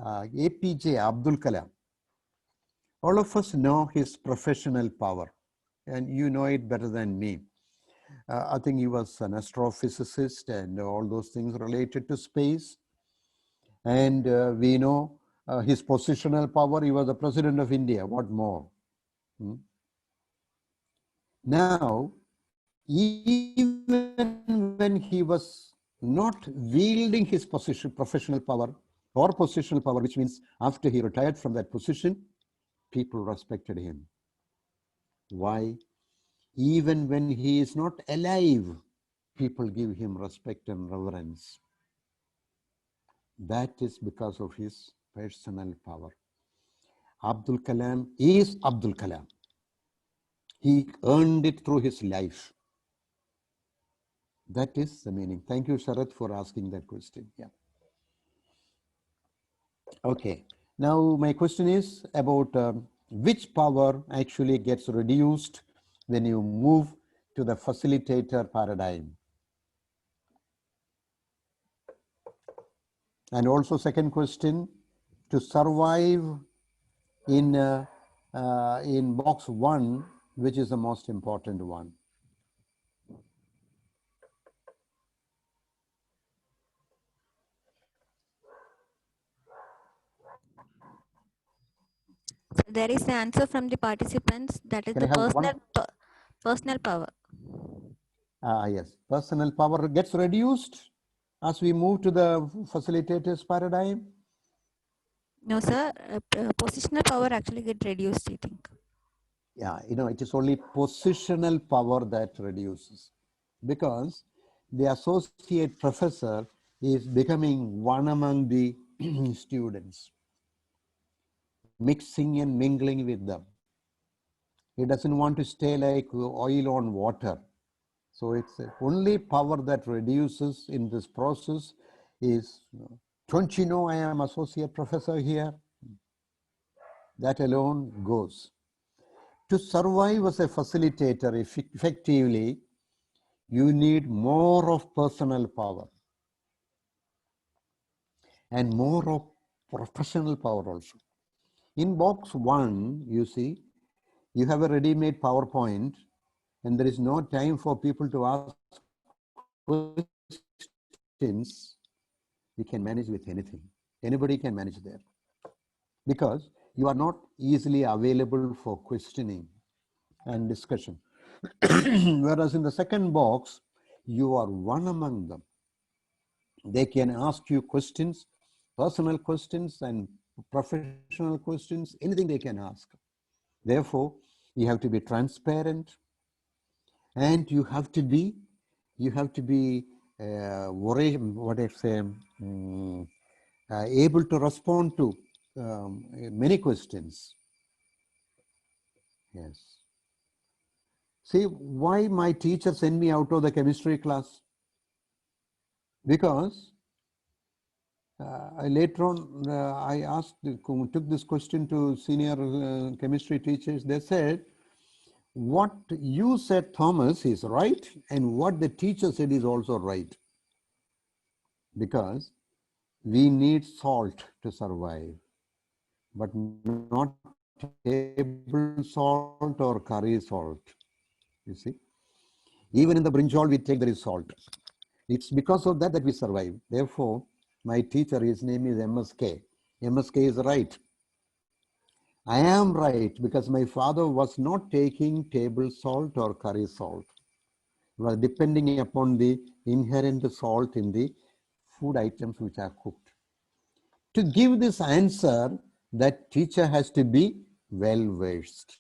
APJ Abdul Kalam. All of us know his professional power, and you know it better than me. I think he was an astrophysicist and all those things related to space. And we know his positional power. He was the president of India. What more? Now, even when he was not wielding his professional power or positional power, which means after he retired from that position, people respected him. Why? Even when he is not alive, people give him respect and reverence. That is because of his personal power. Abdul Kalam is Abdul Kalam. He earned it through his life. That is the meaning. Thank you, Sharath, for asking that question. Yeah. Okay. Now, my question is about which power actually gets reduced when you move to the facilitator paradigm. And also, second question, to survive in box 1, which is the most important one? So there is an answer from the participants, that is Can the I have personal power. Yes, personal power gets reduced as we move to the facilitators paradigm. No, sir. Positional power actually get reduced, I think. Yeah, it is only positional power that reduces, because the associate professor is becoming one among the students, mixing and mingling with them. He doesn't want to stay like oil on water. So it's the only power that reduces in this process is, don't you know I am associate professor here? That alone goes. To survive as a facilitator effectively, you need more of personal power and more of professional power also. In box 1, you see, you have a ready-made PowerPoint, and there is no time for people to ask questions. You can manage with anything. Anybody can manage there, because you are not easily available for questioning and discussion. Whereas in the second box, you are one among them. They can ask you questions, personal questions and professional questions, anything they can ask. Therefore, you have to be transparent, and you have to be able to respond to many questions. Yes. See, why my teacher sent me out of the chemistry class? Because later on, I took this question to senior chemistry teachers. They said, what you said, Thomas, is right, and what the teacher said is also right. Because we need salt to survive, but not table salt or curry salt. You see, even in the brinjal we take there is salt. It's because of that we survive. Therefore, my teacher, his name is MSK. MSK is right. I am right because my father was not taking table salt or curry salt. He was depending upon the inherent salt in the food items which are cooked. To give this answer, that teacher has to be well versed.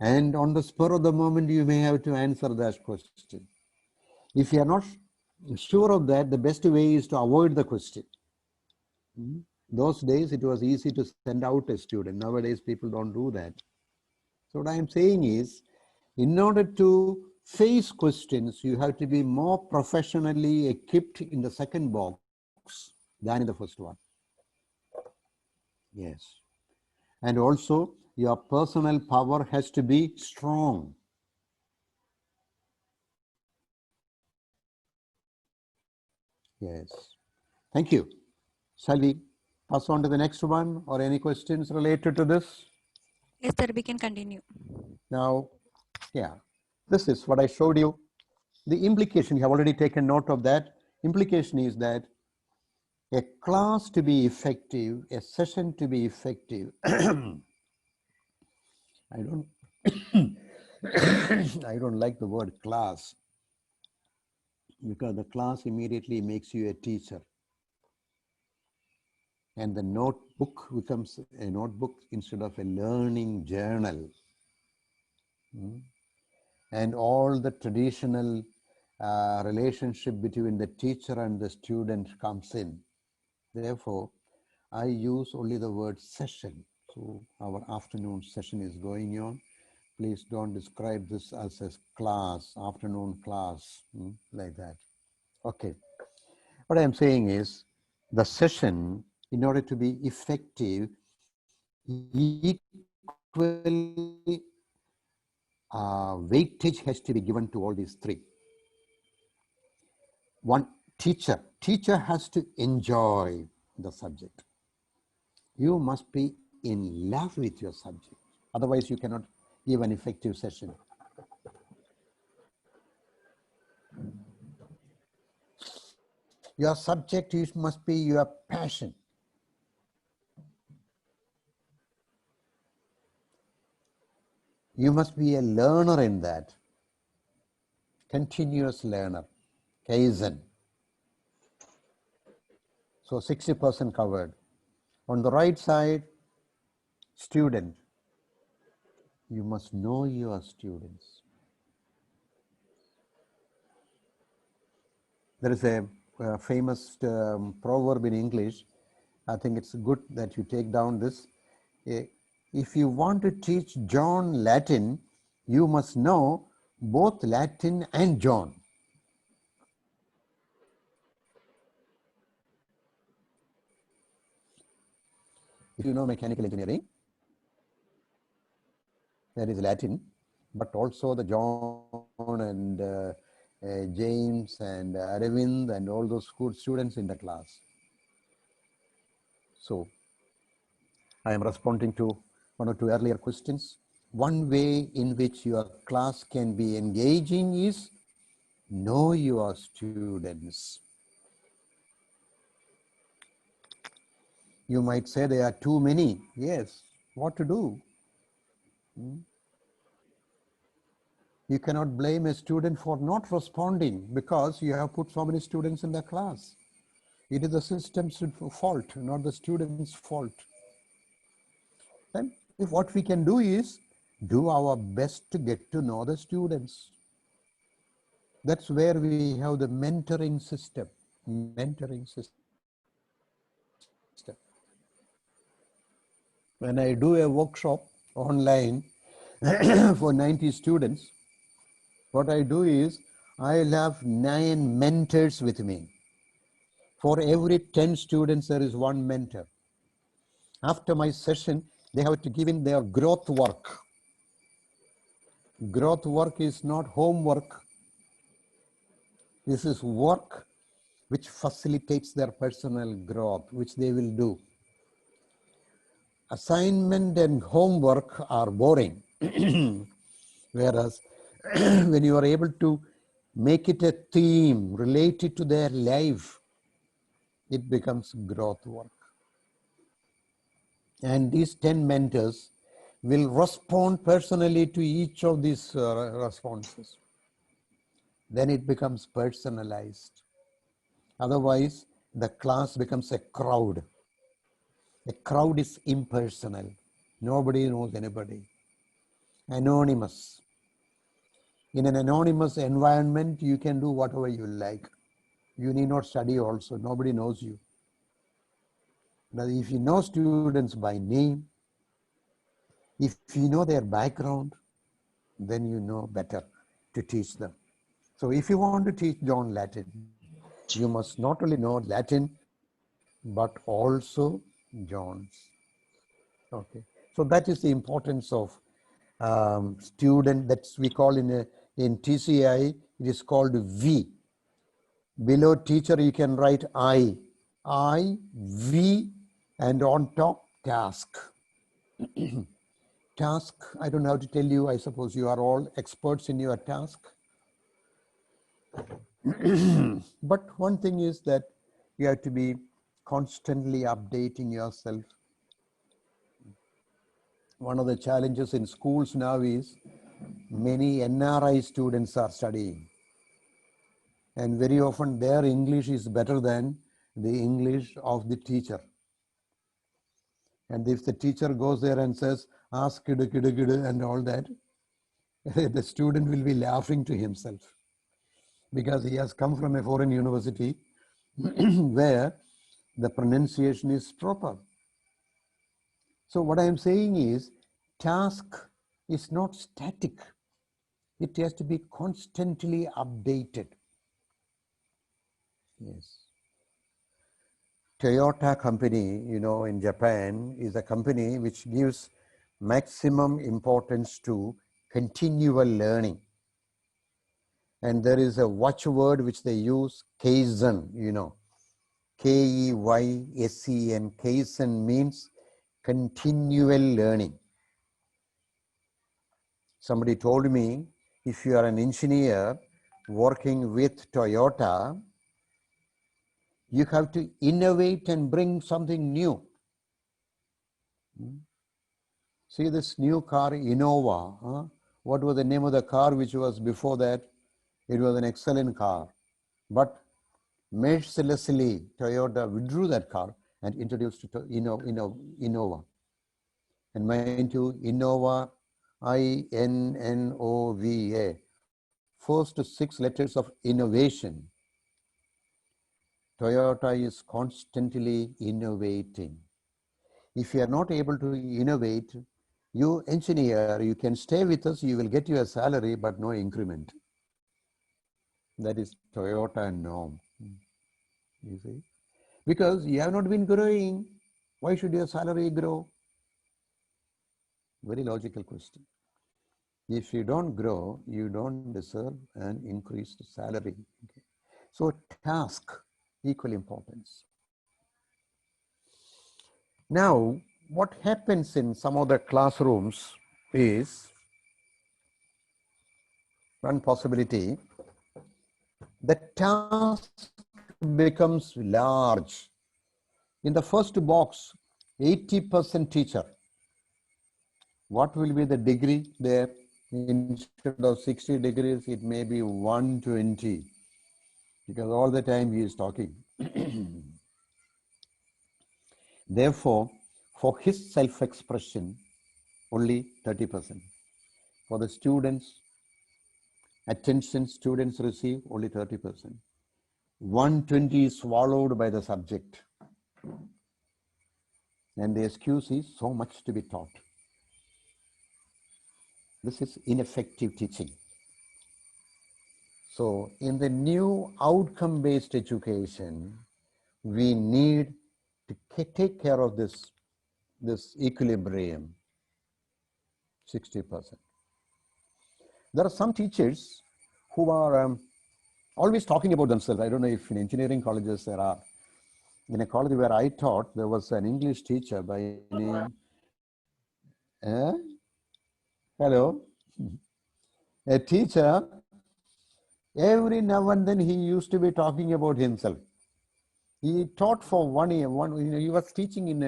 And on the spur of the moment, you may have to answer that question. If you are not sure of that, the best way is to avoid the question. Those days, it was easy to send out a student. Nowadays, people don't do that. So what I am saying is, in order to face questions, you have to be more professionally equipped in the second box than in the first one. Yes. And also, your personal power has to be strong. Yes. Thank you. Shall we pass on to the next one, or any questions related to this? Yes, sir, we can continue. Now, yeah, this is what I showed you. The implication, you have already taken note of that. Implication is that a class to be effective, a session to be effective, I I don't like the word class, because the class immediately makes you a teacher. And the notebook becomes a notebook instead of a learning journal. And all the traditional relationship between the teacher and the student comes in. Therefore, I use only the word session. So our afternoon session is going on. Please don't describe this as a class, afternoon class, like that. Okay. What I'm saying is, the session, in order to be effective, equal weightage has to be given to all these three. One, teacher has to enjoy the subject. You must be in love with your subject. Otherwise, you cannot give an effective session. Your subject must be your passion. You must be a learner in that. Continuous learner. Kaizen. So 60% covered. On the right side, student. You must know your students. There is a famous proverb in English. I think it's good that you take down this. If you want to teach John Latin, you must know both Latin and John. If you know mechanical engineering, there is Latin, but also the John and James and Aravind and all those good students in the class. So I am responding to one or two earlier questions. One way in which your class can be engaging is know your students. You might say there are too many. Yes, what to do? You cannot blame a student for not responding because you have put so many students in the class. It is the system's fault, not the student's fault. And if what we can do is do our best to get to know the students. That's where we have the mentoring system. Mentoring system. When I do a workshop online for 90 students, what I do is I'll have 9 mentors with me. For every 10 students, there is one mentor. After my session, they have to give in their growth work. Growth work is not homework. This is work which facilitates their personal growth, which they will do. Assignment and homework are boring. Whereas when you are able to make it a theme related to their life, it becomes growth work. And these 10 mentors will respond personally to each of these responses. Then it becomes personalized. Otherwise, the class becomes a crowd. A crowd is impersonal. Nobody knows anybody. Anonymous. In an anonymous environment, you can do whatever you like. You need not study also. Nobody knows you. But if you know students by name, if you know their background, then you know better to teach them. So if you want to teach John Latin, you must not only know Latin, but also John's. Okay. So that is the importance of student, that's we call in TCI, it is called V. Below teacher, you can write I, V, and on top, task. Task, I don't have to tell you, I suppose you are all experts in your task. But one thing is that you have to be constantly updating yourself. one of the challenges in schools now is many NRI students are studying. And very often their English is better than the English of the teacher. And if the teacher goes there and says, ask kiddu, kiddu, kiddu, and all that, the student will be laughing to himself because he has come from a foreign university where the pronunciation is proper. So what I am saying is, task is not static. It has to be constantly updated. Yes. Toyota company, you know, in Japan is a company which gives maximum importance to continual learning. And there is a watchword which they use, Kaizen, you know, K-E-Y-S-E-N. Kaizen means continual learning. Somebody told me, if you are an engineer working with Toyota, you have to innovate and bring something new. See this new car, Innova. Huh? What was the name of the car which was before that? It was an excellent car. But mercilessly, Toyota withdrew that car and introduced Innova. And mind you, Innova, I-N-N-O-V-A, first 6 letters of innovation. Toyota is constantly innovating. If you are not able to innovate, you engineer, you can stay with us, you will get your salary, but no increment. That is Toyota norm. You see? Because you have not been growing. Why should your salary grow? Very logical question. If you don't grow, you don't deserve an increased salary. Okay. So task, equal importance. Now, what happens in some of the classrooms is one possibility. The task becomes large. In the first box, 80% teacher. What will be the degree there? Instead of 60 degrees, it may be 120, because all the time he is talking. Therefore, for his self-expression, only 30%. For the students, attention students receive only 30%. 120 is swallowed by the subject. And the excuse is so much to be taught. This is ineffective teaching. So in the new outcome-based education, we need to take care of this equilibrium, 60%. There are some teachers who are always talking about themselves. I don't know if in engineering colleges there are. In a college where I taught, there was an English teacher by name, hello, a teacher, every now and then he used to be talking about himself. He taught for 1 year, he was teaching in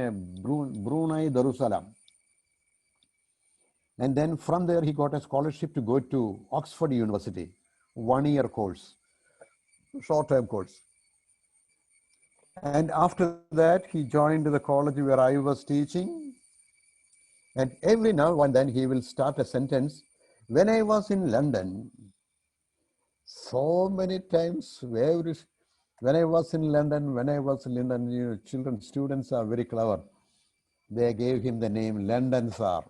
Brunei Darussalam. And then from there, he got a scholarship to go to Oxford University, 1 year course, short-term course. And after that, he joined the college where I was teaching. And every now and then he will start a sentence. When I was in London, so many times, when I was in London, you know, students are very clever. They gave him the name London Sir.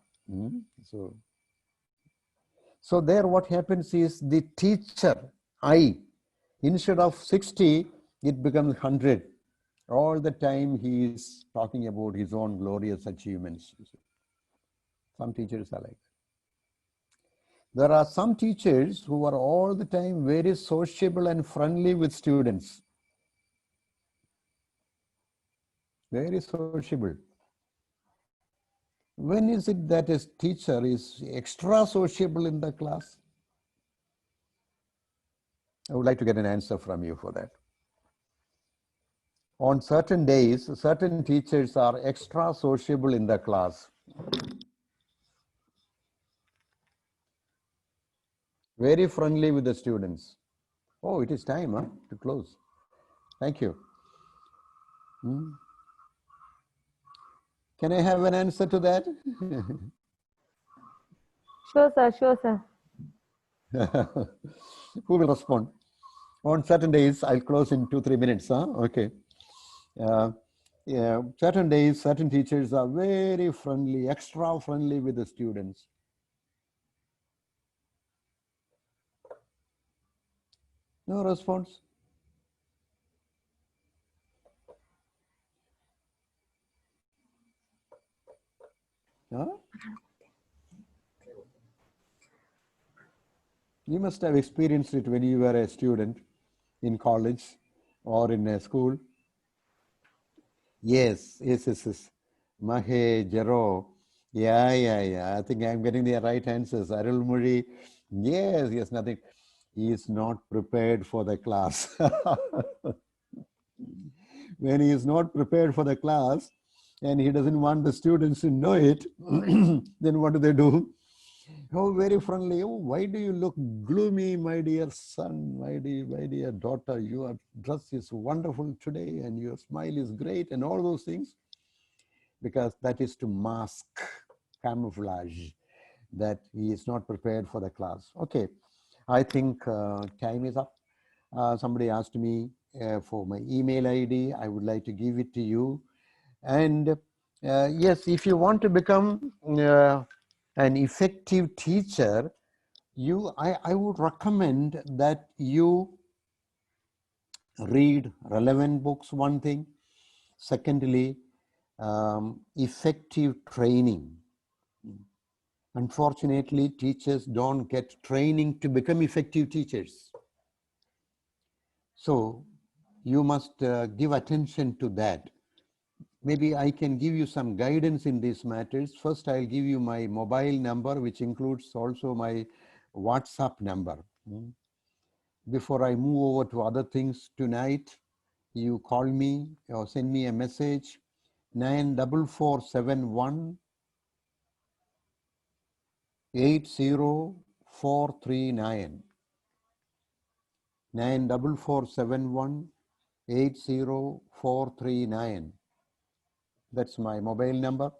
So there what happens is the teacher, instead of 60, it becomes 100. All the time he is talking about his own glorious achievements. Some teachers are like that. There are some teachers who are all the time very sociable and friendly with students. Very sociable. When is it that a teacher is extra sociable in the class? I would like to get an answer from you for that. On certain days, certain teachers are extra sociable in the class. Very friendly with the students. Oh, it is time to close. Thank you. Can I have an answer to that? Sure, sir. Sure, sir. Who will respond? On certain days, I'll close in 2-3 minutes. Okay. Yeah, certain days, certain teachers are very friendly, extra friendly with the students. No response? Huh? You must have experienced it when you were a student in college or in a school. Yes. Mahe, Jero. Yeah. I think I'm getting the right answers. Arul Muri. Yes, nothing. He is not prepared for the class. When he is not prepared for the class and he doesn't want the students to know it, then what do? Oh, very friendly. Oh, why do you look gloomy, my dear son, my dear daughter? Your dress is wonderful today and your smile is great and all those things. Because that is to mask, camouflage, that he is not prepared for the class. Okay, I think time is up. Somebody asked me for my email ID. I would like to give it to you. And yes, if you want to become an effective teacher, I would recommend that you read relevant books, one thing. Secondly, effective training. Unfortunately, teachers don't get training to become effective teachers. So you must give attention to that. Maybe I can give you some guidance in these matters. First, I'll give you my mobile number, which includes also my WhatsApp number. Before I move over to other things tonight, you call me or send me a message, 94471 80439. 94471 80439. That's my mobile number.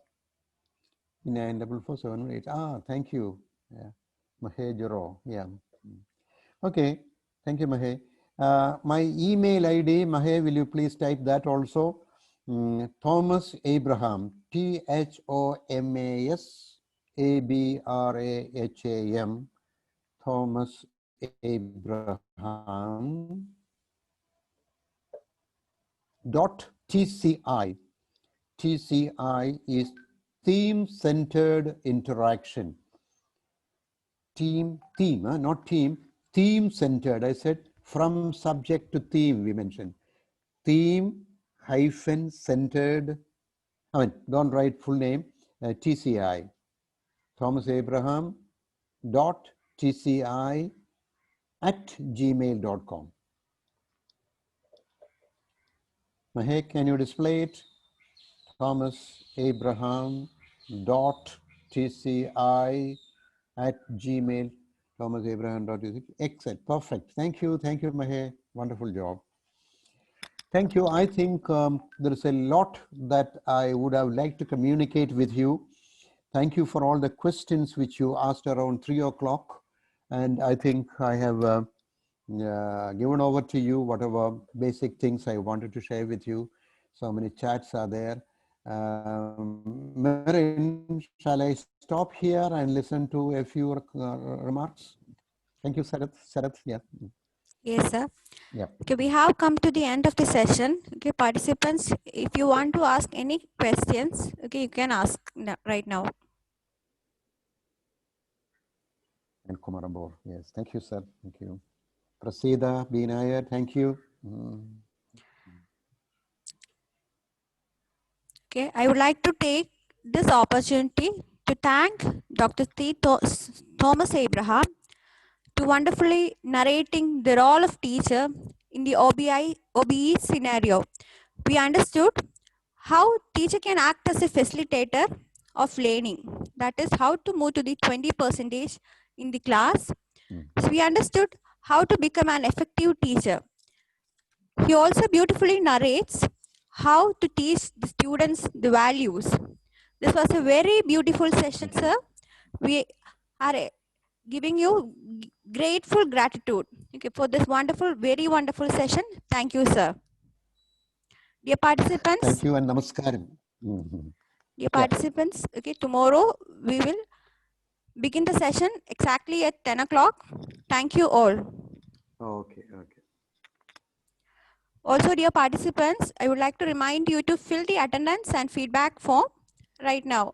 94471. Thank you. Yeah. Mahe Jaro. Yeah. Okay. Thank you, Mahe. My email ID, Mahe, will you please type that also? Thomas Abraham, THOMAS ABRAHAM, Thomas Abraham .TCI. TCI is theme-centered interaction. Not team, theme-centered. I said from subject to theme, we mentioned. Theme-centered, don't write full name, TCI. Thomas Abraham .TCI @gmail.com. Mahek, can you display it? Thomas Abraham .TCI @gmail. Thomas Abraham .TCI. Excellent. Perfect. Thank you, Mahek. Wonderful job. Thank you. I think there is a lot that I would have liked to communicate with you. Thank you for all the questions which you asked around 3 o'clock. And I think I have given over to you whatever basic things I wanted to share with you. So many chats are there. Marin, shall I stop here and listen to a few remarks? Thank you, Sarath. Yeah. Yes, sir. Yeah. Okay, we have come to the end of the session. Okay, participants, if you want to ask any questions, okay, you can ask right now. And Kumarabor. Yes. Thank you, sir. Thank you. Prasida, Binaya, thank you. Okay, I would like to take this opportunity to thank Dr. Thomas Abraham to wonderfully narrating the role of teacher in the OBE scenario. We understood how teacher can act as a facilitator of learning. That is how to move to the 20% in the class. So we understood how to become an effective teacher. He also beautifully narrates how to teach the students the values. This was a very beautiful session, sir. We are giving you grateful gratitude for this wonderful, very wonderful session. Thank you, sir. Dear participants. Thank you and namaskaram. Dear participants, tomorrow we will begin the session exactly at 10 o'clock. Thank you all. Okay. Also, dear participants, I would like to remind you to fill the attendance and feedback form right now.